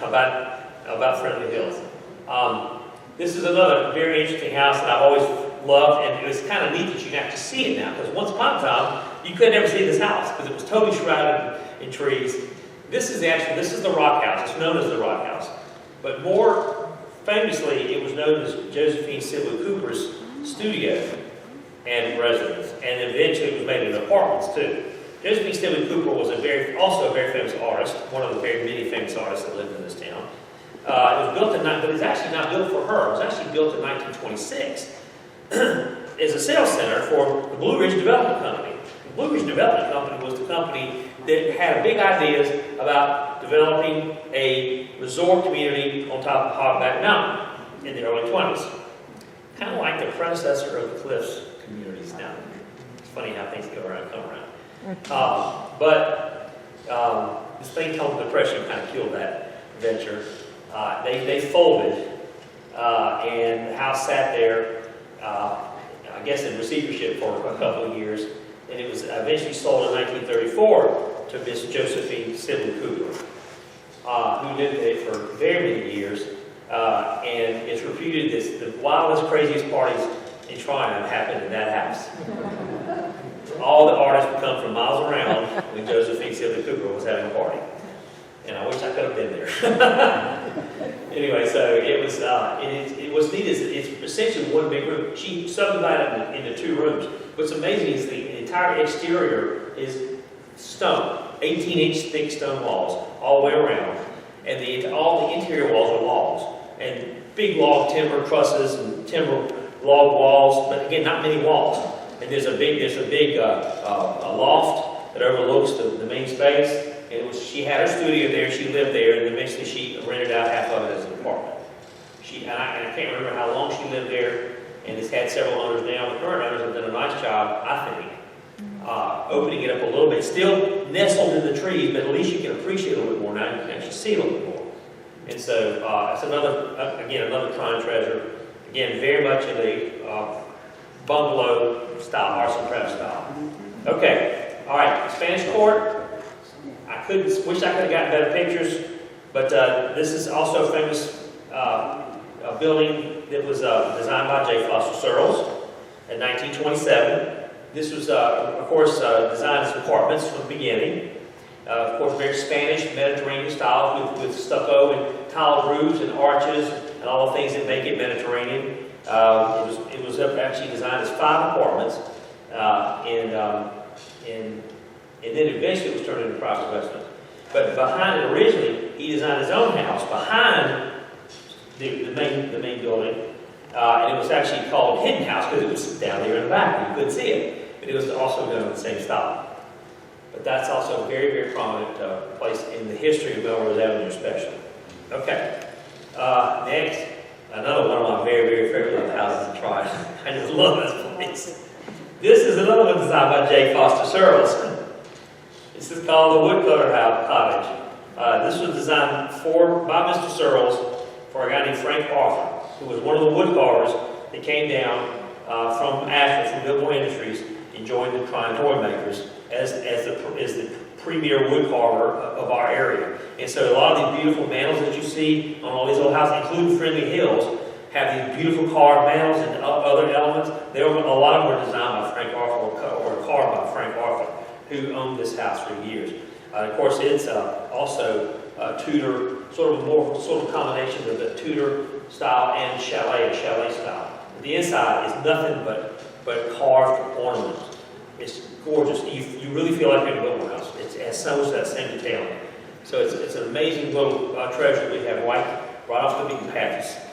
about Friendly Hills. This is another very interesting house that I've always loved, and it was kind of neat that you can actually see it now, because once upon a time, you could never see this house, because it was totally shrouded in trees. This is the Rock House. It's known as the Rock House. But more famously, it was known as Josephine Silva Cooper's studio and residence, and eventually it was made into apartments too. Josephine Stanley Cooper was also a very famous artist, one of the very many famous artists that lived in this town. It was built but it's actually not built for her. It was actually built in 1926 as a sales center for the Blue Ridge Development Company. The Blue Ridge Development Company was the company that had big ideas about developing a resort community on top of Hogback Mountain in the early 20s. Kind of like the predecessor of the Cliffs communities now. It's funny how things go around and come around. This thing called depression kind of killed that venture. They folded, and the house sat there, I guess in receivership for a couple of years, and it was eventually sold in 1934 to Miss Josephine Silva Cooper, who lived there for very many years, and it's reputed that the wildest, craziest parties in Tryon happened in that house. All the artists would come from miles around when Josephine Silva Cooper was having a party. And I wish I could have been there. Anyway, so it was neat. It's essentially one big room. She subdivided it into 2 rooms. What's amazing is the entire exterior is stone, 18-inch thick stone walls all the way around. And all the interior walls are logs. And big log timber trusses and timber log walls, but again, not many walls. And there's a big loft that overlooks the main space. And she had her studio there, she lived there, and eventually she rented out half of it as an apartment. And I can't remember how long she lived there, and it's had several owners now. The current owners have done a nice job, I think, opening it up a little bit. Still nestled in the trees, but at least you can appreciate it a little bit more now. You can actually see it a little bit more. And so it's another Tryon treasure. Again, very much in the bungalow style, arts and crafts style. Okay, all right, Spanish Court. Wish I could have gotten better pictures, but this is also a famous building that was designed by J. Foster Searles in 1927. This was, of course, designed as apartments from the beginning. Of course, very Spanish, Mediterranean style with stucco and tiled roofs and arches and all the things that make it Mediterranean. It was actually designed as 5 apartments, and then eventually it was turned into private residence. But behind it originally, he designed his own house behind the main building, and it was actually called Hidden House because it was down there in the back. You couldn't see it, but it was also done in the same style. But that's also a very, very prominent place in the history of Melrose Avenue, especially. Okay. Next, another one of my very, very favorite houses in Tryon. I just love this place. This is another one designed by J. Foster Searles. This is called the Woodcutter Cottage. This was designed by Mr. Searles for a guy named Frank Arthur, who was one of the wood carvers that came down from Asheville, from Billboard Industries, and joined the Tryon toy makers as the premier wood carver of our area. And so a lot of these beautiful mantels that you see on all these old houses, including Friendly Hills, have these beautiful carved mantels and other elements. A lot of them were designed by Frank Arthur or carved by Frank Arthur, who owned this house for years. Of course, it's also Tudor, sort of combination of the Tudor style and chalet style. The inside is nothing but carved ornaments. It's gorgeous. You really feel like you're in a Billboard house. It has so much of that same detailing. So it's an amazing little treasure we have right off the beaten path,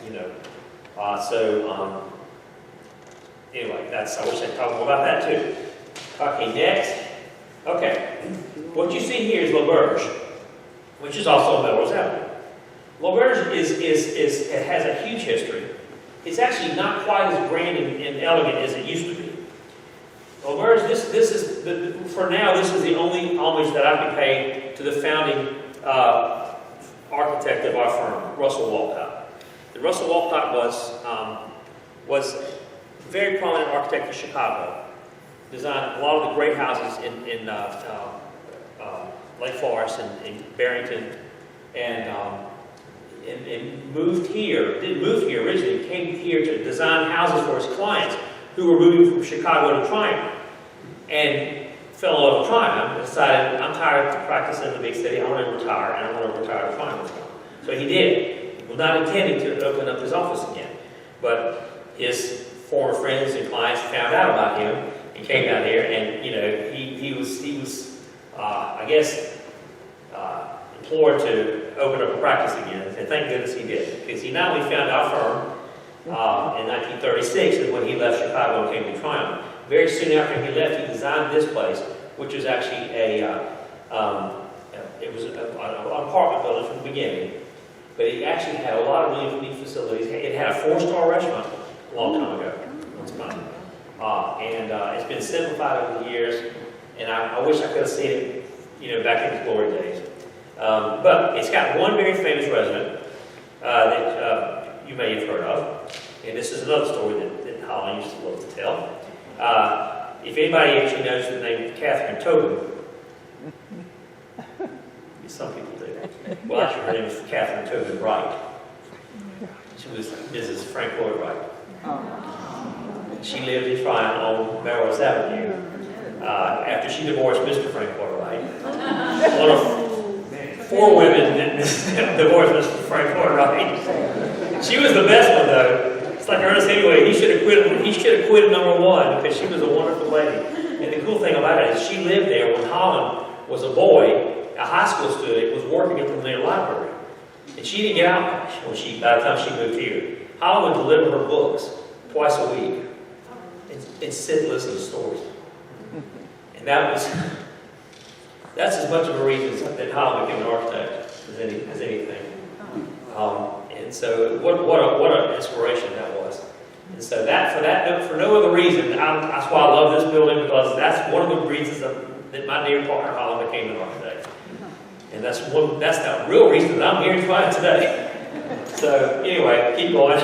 anyway, I wish I'd talk more about that too. Okay, next. Okay, what you see here is L'Auberge, which is also on Melrose Avenue. L'Auberge has a huge history. It's actually not quite as grand and elegant as it used to be. L'Auberge, this is the only homage that I can pay to the founding architect of our firm, Russell Walcott. Russell Walcott was a very prominent architect in Chicago. Designed a lot of the great houses in Lake Forest and Barrington, and moved here. Didn't move here originally. Came here to design houses for his clients who were moving from Chicago to Tryon, and fell in love with Tryon and decided, I'm tired of practicing in the big city, I want to retire, and I want to retire to Tryon. So he did. He was not intending to open up his office again, but his former friends and clients found out about him and came down here, and he was I guess implored to open up a practice again, and thank goodness he did, because he not only found our firm in 1936 is when he left Chicago and came to Tryon. Very soon after he left, he designed this place, which was actually it was an apartment building from the beginning, but it actually had a lot of really neat facilities. It had a 4-star restaurant a long time ago. It's been simplified over the years, and I wish I could have seen it, back in its glory days. But it's got one very famous resident that you may have heard of, and this is another story that Holland used to love to tell. If anybody actually knows the name Catherine Tobin, some people do. Well, actually, her name is Catherine Tobin Wright. She was Mrs. Frank Lloyd Wright. She lived in Tryon on Melrose Avenue. After she divorced Mr. Frank Lloyd Wright, one of 4 women that divorced Mr. Frank Lloyd Wright. She was the best one, though. It's like Ernest Hemingway. He should have quit at number 1 because she was a wonderful lady. And the cool thing about it is she lived there when Holland was a boy, a high school student, was working at the Linnear Library. And she didn't get out much by the time she moved here. Holland would deliver her books twice a week and sit and listen to stories. And that's as much of a reason that Holland became an architect as anything. And so what an inspiration that was. And so for no other reason, that's why I love this building, because that's one of the reasons that my dear partner Holland became an architect. And that's the real reason that I'm here in Tryon today. So anyway, keep going.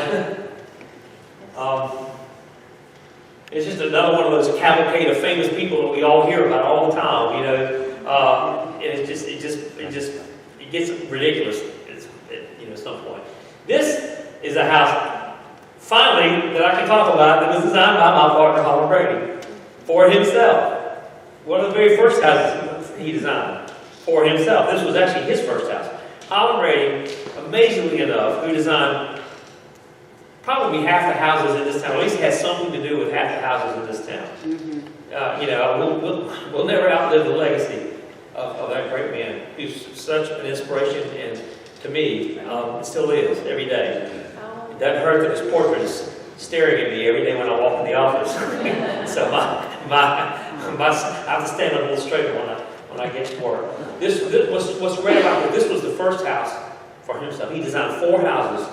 It's just another one of those cavalcade of famous people that we all hear about all the time, and it gets ridiculous at some point. This is a house, finally, that I can talk about, that was designed by my partner Holland Brady for himself. One of the very first houses he designed for himself. This was actually his first house. Holland Brady, amazingly enough, who designed probably half the houses in this town, at least has something to do with half the houses in this town. We'll never outlive the legacy of that great man, who's such an inspiration, and to me, it still is every day. It doesn't hurt that his portrait is staring at me every day when I walk in the office. So I have to stand up a little straighter when I get to work. What's great about it, this was the first house for himself. He designed 4 houses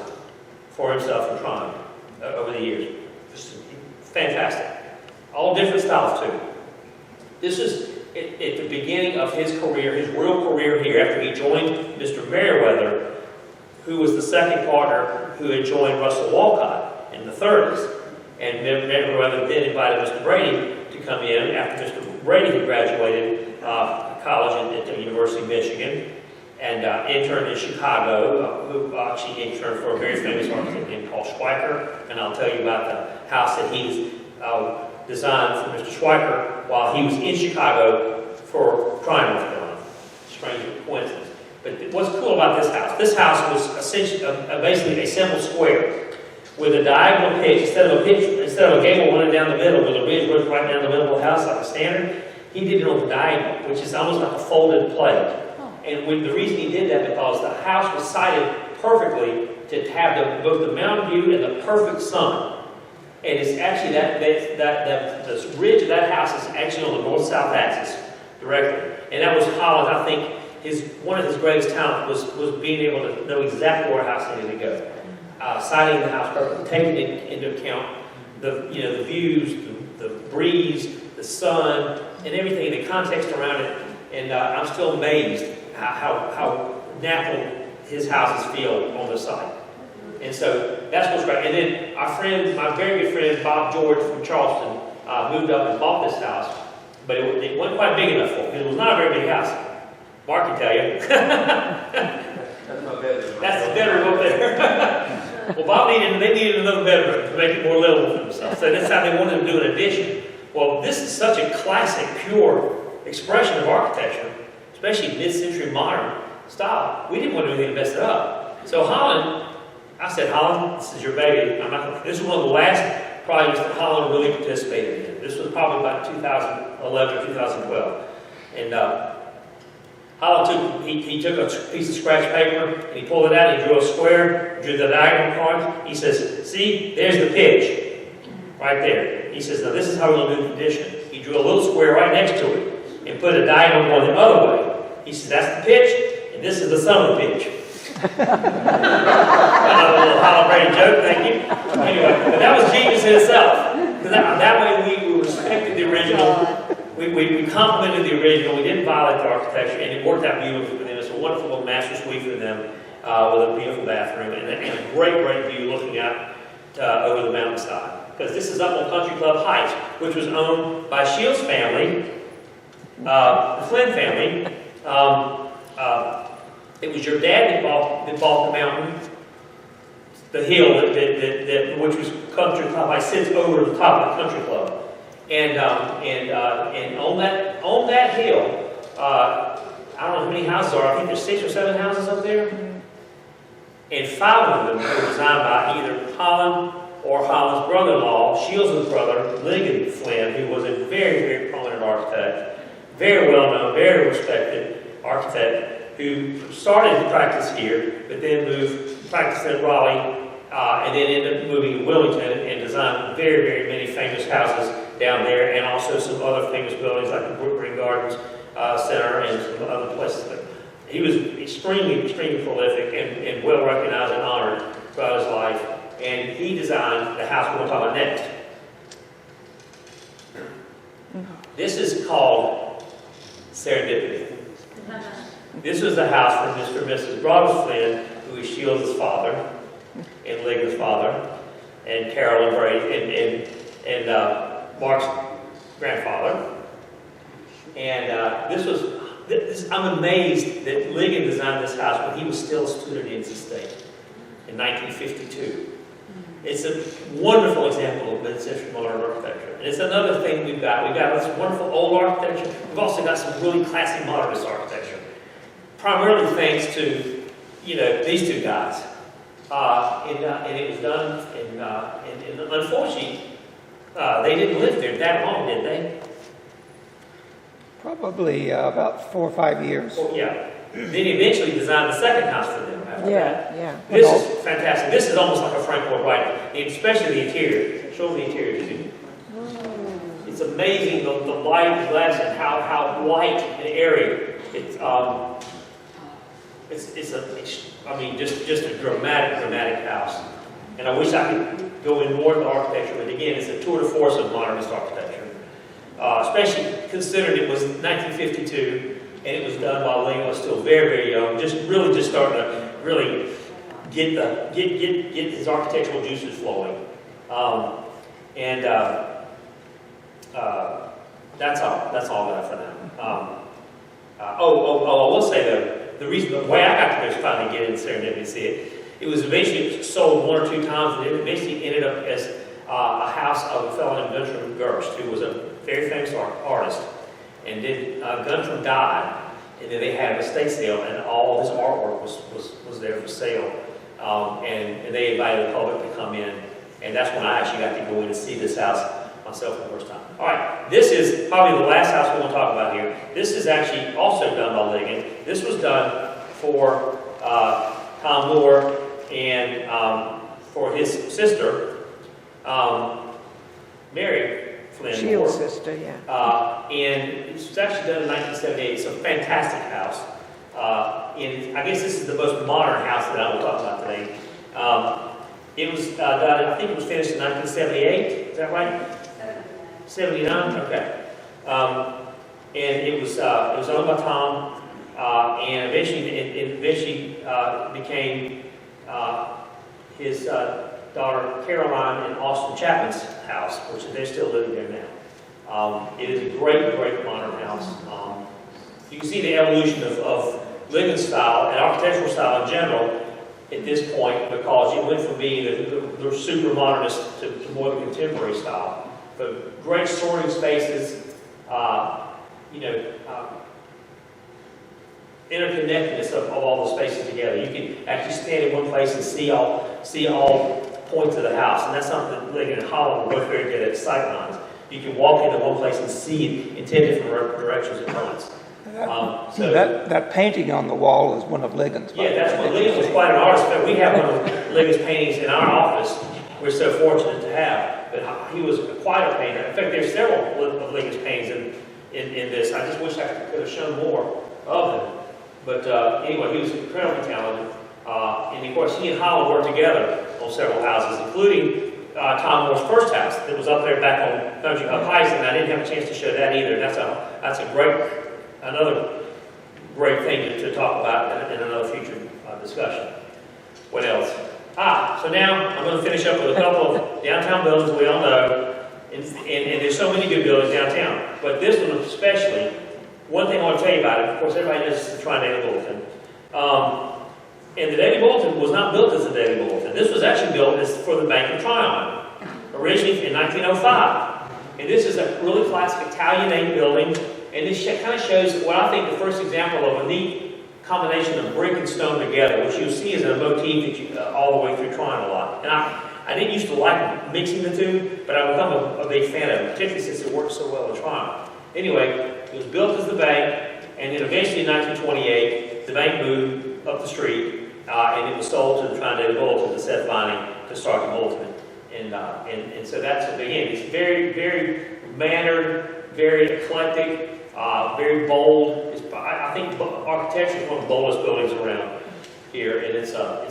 for himself in Tryon over the years. Just fantastic. All different styles too. This is at the beginning of his career, his real career here, after he joined Mr. Merriweather, who was the second partner who had joined Russell Walcott in the 30s. And Merriweather then invited Mr. Brady to come in after Mr. Brady had graduated college at the University of Michigan, and interned in Chicago, who actually interned for a very famous architect named Paul Schweiker, and I'll tell you about the house that he's designed for Mr. Schweiker while he was in Chicago for Tryon, North Carolina. Strange coincidence. But what's cool about this house was essentially basically a simple square with a diagonal pitch. Instead of a gable running down the middle with a ridge running right down the middle of the house like a standard, he did it on the diagonal, which is almost like a folded plate. And the reason he did that, because the house was sited perfectly to have both the mountain view and the perfect sun. And it's actually the ridge of that house is actually on the north-south axis directly. And that was Holland, I think, one of his greatest talents was being able to know exactly where a house needed to go. Siting the house perfectly, taking into account the views, the breeze, the sun, and everything, the context around it. And I'm still amazed how natural his houses feel on the site. And so that's what's great. And then my very good friend Bob George from Charleston, moved up and bought this house, but it wasn't quite big enough for him. It was not a very big house. Mark can tell you. That's my bedroom. That's the bedroom up there. Well, they needed another bedroom to make it more livable for themselves. So that's how they wanted to do an addition. Well, this is such a classic, pure expression of architecture, especially mid-century modern style. We didn't want to do anything to mess it up. So Holland, I said, Holland, this is your baby. This is one of the last projects that Holland really participated in. This was probably about 2011 or 2012. And Holland he took a piece of scratch paper and he pulled it out and he drew a square, drew the diagonal part. He says, see, there's the pitch right there. He says, now this is how we're going to do the addition. He drew a little square right next to it and put a diagonal going the other way. He says, that's the pitch and this is the sum of the pitch. Another little Holland Brady joke, thank you. Anyway, but that was genius in itself. Because that way we respected the original. We complimented the original, we didn't violate the architecture, and it worked out beautifully for them. It's a wonderful little master suite for them with a beautiful bathroom and a great view looking out over the mountainside. Because this is up on Country Club Heights, which was owned by Shields' family, the Flynn family. It was your dad that bought the mountain, the hill which was Country Club Heights, sits over the top of the Country Club. And on that hill, I don't know how many houses are. I think there's 6 or 7 houses up there. And 5 of them were designed by either Holland or Holland's brother-in-law, Shields' brother, Ligon Flynn, who was a very prominent architect, very well-known, very respected architect, who started to practice here, but then moved to practice in Raleigh, and then ended up moving to Wilmington and designed very many famous houses down there, and also some other famous buildings like the Brookgreen Gardens Center and some other places. But he was extremely prolific and well recognized and honored throughout his life. And he designed the house we're going to talk about next. This is called Serendipity. This was the house for Mr. and Mrs. Robert Flynn, who is Shields' father, and Ligon's father, and Carol and Brady, and Mark's grandfather. And I'm amazed that Ligon designed this house when he was still a student in his estate in 1952. It's a wonderful example of mid-century modern architecture. And it's another thing we've got. We've got this wonderful old architecture. We've also got some really classy modernist architecture. Primarily thanks to, these two guys. And it was done, and unfortunately, they didn't live there that long, did they? Probably about 4 or 5 years. Well, yeah. Then he eventually designed the second house for them after that. Yeah. This is fantastic. This is almost like a Frank Lloyd Wright, especially the interior. Show them the interior too. It's amazing the light glass and how white and airy. Just a dramatic house. And I wish I could go in more of the architecture, but again, it's a tour de force of modernist architecture. Especially considering it was 1952, and it was done while Lincoln was still very young, just starting to really get his architectural juices flowing. That's all that for now. I will say though, the way I got to finally get into Serendipity and see it was eventually sold 1 or 2 times, and it eventually ended up as a house of a fellow named Guntram Gerst, who was a very famous artist. And then Guntram died, and then they had an estate sale, and all his artwork was there for sale. And they invited the public to come in, and that's when I actually got to go in and see this house myself for the first time. All right, this is probably the last house we're going to talk about here. This is actually also done by Ligon. This was done for Tom Moore and for his sister, Mary Flynn Moore. Shields' sister, yeah. And this was actually done in 1978. It's a fantastic house. And I guess this is the most modern house that I will talk about today. It was done, I think it was finished in 1978. Is that right? 79. Okay. And it was owned by Tom, and eventually became his daughter Caroline and Austin Chapman's house, which they're still living there now. It is a great modern house. You can see the evolution of Ligon style and architectural style in general at this point, because it went from being the super modernist to more the contemporary style. But great sorting spaces, interconnectedness of all the spaces together. You can actually stand in one place and see all points of the house, and that's something that Lincoln and Holland were both very good at sight lines. You can walk into one place and see it in 10 different directions at once. That painting on the wall is one of Ligon's. Yeah, that's what Ligon was quite an artist. But we have one of Ligon's paintings in our office. We're so fortunate to have. But he was quite a painter. In fact, there's several of Ligon's paintings in this. I just wish I could have shown more of them. But anyway, he was incredibly talented. And of course, he and Holland worked together on several houses, including Tom Moore's first house that was up there back on Country Club Heights, and I didn't have a chance to show that either. That's another great thing to talk about in another future discussion. What else? So now I'm going to finish up with a couple of downtown buildings we all know, and there's so many good buildings downtown. But this one especially, one thing I want to tell you about it, of course everybody knows the Tryon Daily Bulletin. And the Daily Bulletin was not built as a Daily Bulletin. This was actually built for the Bank of Tryon, originally in 1905. And this is a really classic Italianate building, and this kind of shows what I think the first example of a neat combination of brick and stone together, which you'll see is a motif that all the way through Tryon a lot. And I didn't used to like mixing the two, but I've become a big fan of it, particularly since it works so well in Tryon. Anyway, it was built as the bank, and then eventually in 1928, the bank moved up the street, and it was sold to the Tryon Daily Bulletin to Seth Vining to start the bulletin. And so that's, again, it's very, very mannered, very eclectic, very bold. I think architecture is one of the boldest buildings around here, and it's a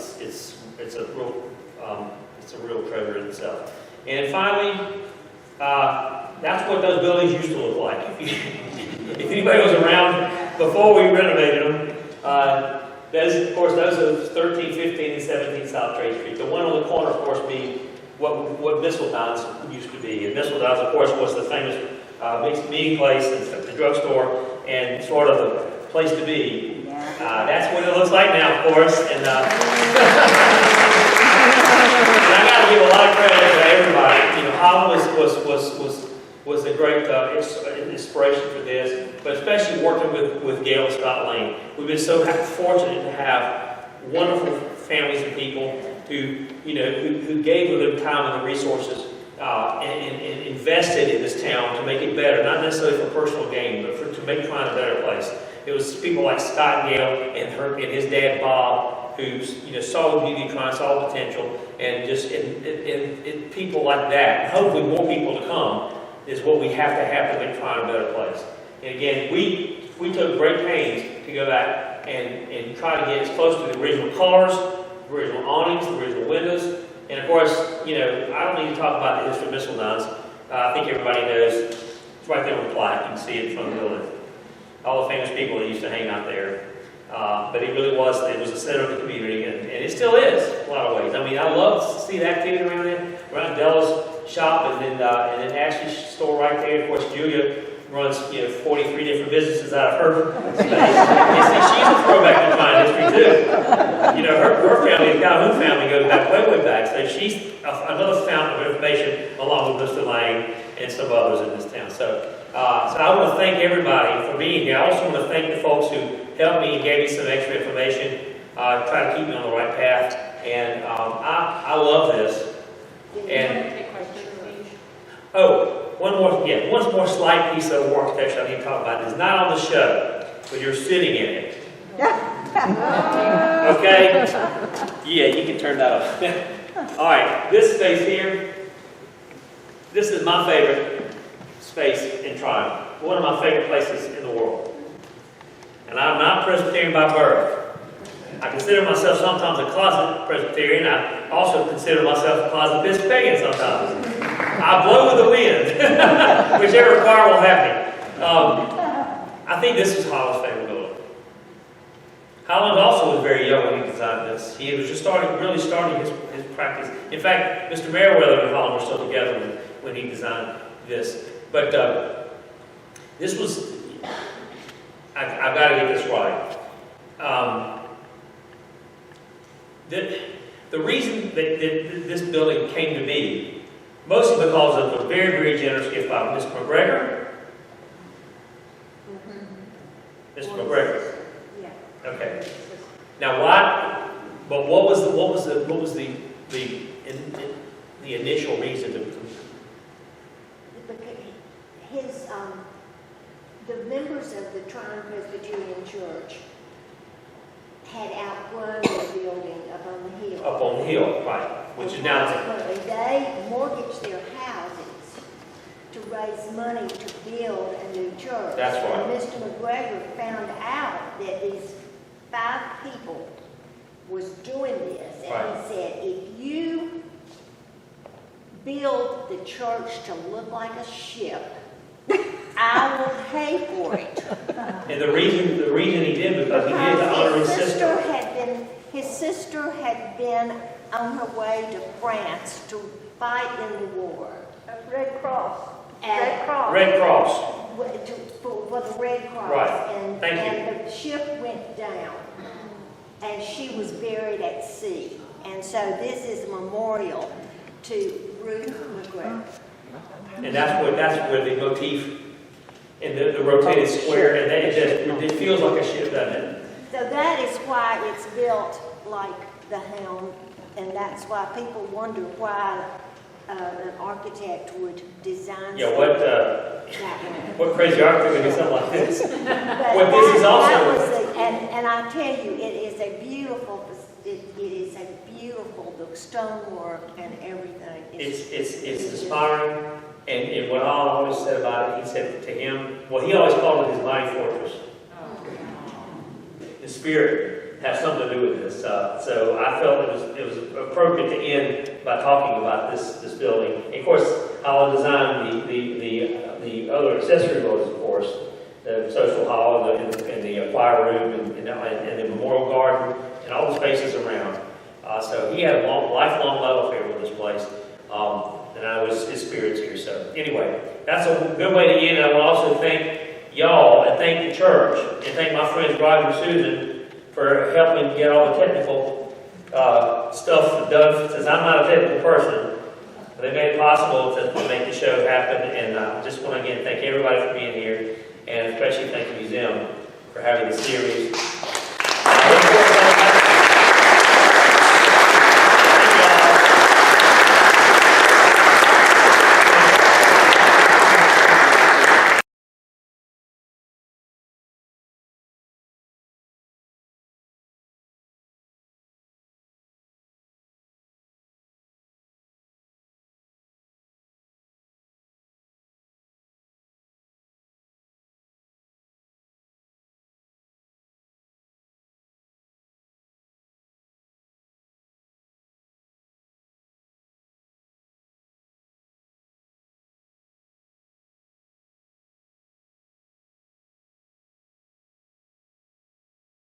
real treasure in itself. And finally, that's what those buildings used to look like. If anybody was around before we renovated them, those are 13, 15, and 17 South Trade Street. The one on the corner, of course, being what Mistledown's used to be. And Mistledown's, of course, was the famous mixed meeting place and the drugstore and sort of the place to be. That's what it looks like now, of course. And I got to give a lot of credit to everybody. Holland was a great inspiration for this, but especially working with Gail and Scott Lane. We've been so fortunate to have wonderful families and people who gave of their time and the resources and invested in this town to make it better, not necessarily for personal gain, but to make Tryon a better place. It was people like Scott and Gail and his dad Bob who saw the beauty of Tryon, saw the potential, and just and people like that. And hopefully more people to come is what we have to make Tryon a better place. And again, we took great pains to go back and try to get as close to the original colors, the original awnings, the original windows. And of course, I don't need to talk about the history of Mistledown's. I think everybody knows. It's right there on the plaque. You can see it in front of the building. All the famous people that used to hang out there. But it was the center of the community, and it still is in a lot of ways. I mean, I love to see the activity around there. Around Della's shop, and then Ashley's store right there. Of course, Julia runs 43 different businesses out of her space. And she's a throwback to Tryon history too. Her family, the Calhoun family, goes back way back. So she's another fountain of information, along with Mr. Lang and some others in this town. So I want to thank everybody for being here. I also want to thank the folks who helped me and gave me some extra information, try to keep me on the right path. And I love this. And one more slight piece of architecture I need to talk about. It's not on the show, but you're sitting in it. Okay? Yeah, you can turn that off. All right, this space here, this is my favorite space in Tryon. One of my favorite places in the world. And I'm not Presbyterian by birth. I consider myself sometimes a closet Presbyterian. I also consider myself a closet Episcopalian sometimes. I blow with the wind, whichever car will have me. I think this is Holland's favorite building. Holland also was very young when he designed this. He was just really starting his practice. In fact, Mr. Merriweather and Holland were still together when he designed this. But this was, I've got to get this right. the reason that this building came to be, mostly because of a very, very generous gift by Mr. McGregor. Mr. McGregor. Yeah. Okay. Now, why? But what was the initial reason to? The members of the Tryon Presbyterian Church had outgrown the building up on the hill. Up on the hill, right? Which is now. Consequently, they mortgaged their houses to raise money to build a new church. That's right. And Mr. McGregor found out that these 5 people was doing this, and Right. he said, if you build the church to look like a ship, I will pay for it. And the reason he did because he did to honor his sister. His sister had been on her way to France to fight in the war. Red Cross. And Red Cross. Red Cross. For the Red Cross. Right. And, Thank you. and the ship went down, and she was buried at sea. And so this is a memorial to Ruth McGregor. And that's where the motif in the rotated square, and it feels like a ship, doesn't it? So that is why it's built like the helm, and that's why people wonder why an architect would design Yeah, something that way. what crazy architect would do something like this? But What this is that also. was and I tell you, it is a beautiful, the stonework and everything. It's inspiring, and what I always said about it, he said to him, well, he always called it his mighty fortress. His spirit has something to do with this. So I felt it was appropriate to end by talking about this building. And of course, I'll design the other accessory buildings, of course, the social hall and the choir room and the memorial garden and all the spaces around. So he had a lifelong love affair with this place, and I was his spirits here. So anyway, that's a good way to end. I will also thank y'all and thank the church and thank my friends Roger and Susan for helping get all the technical stuff done, since I'm not a technical person. They made it possible to make the show happen, and I just want to again thank everybody for being here, and especially thank the museum for having the series.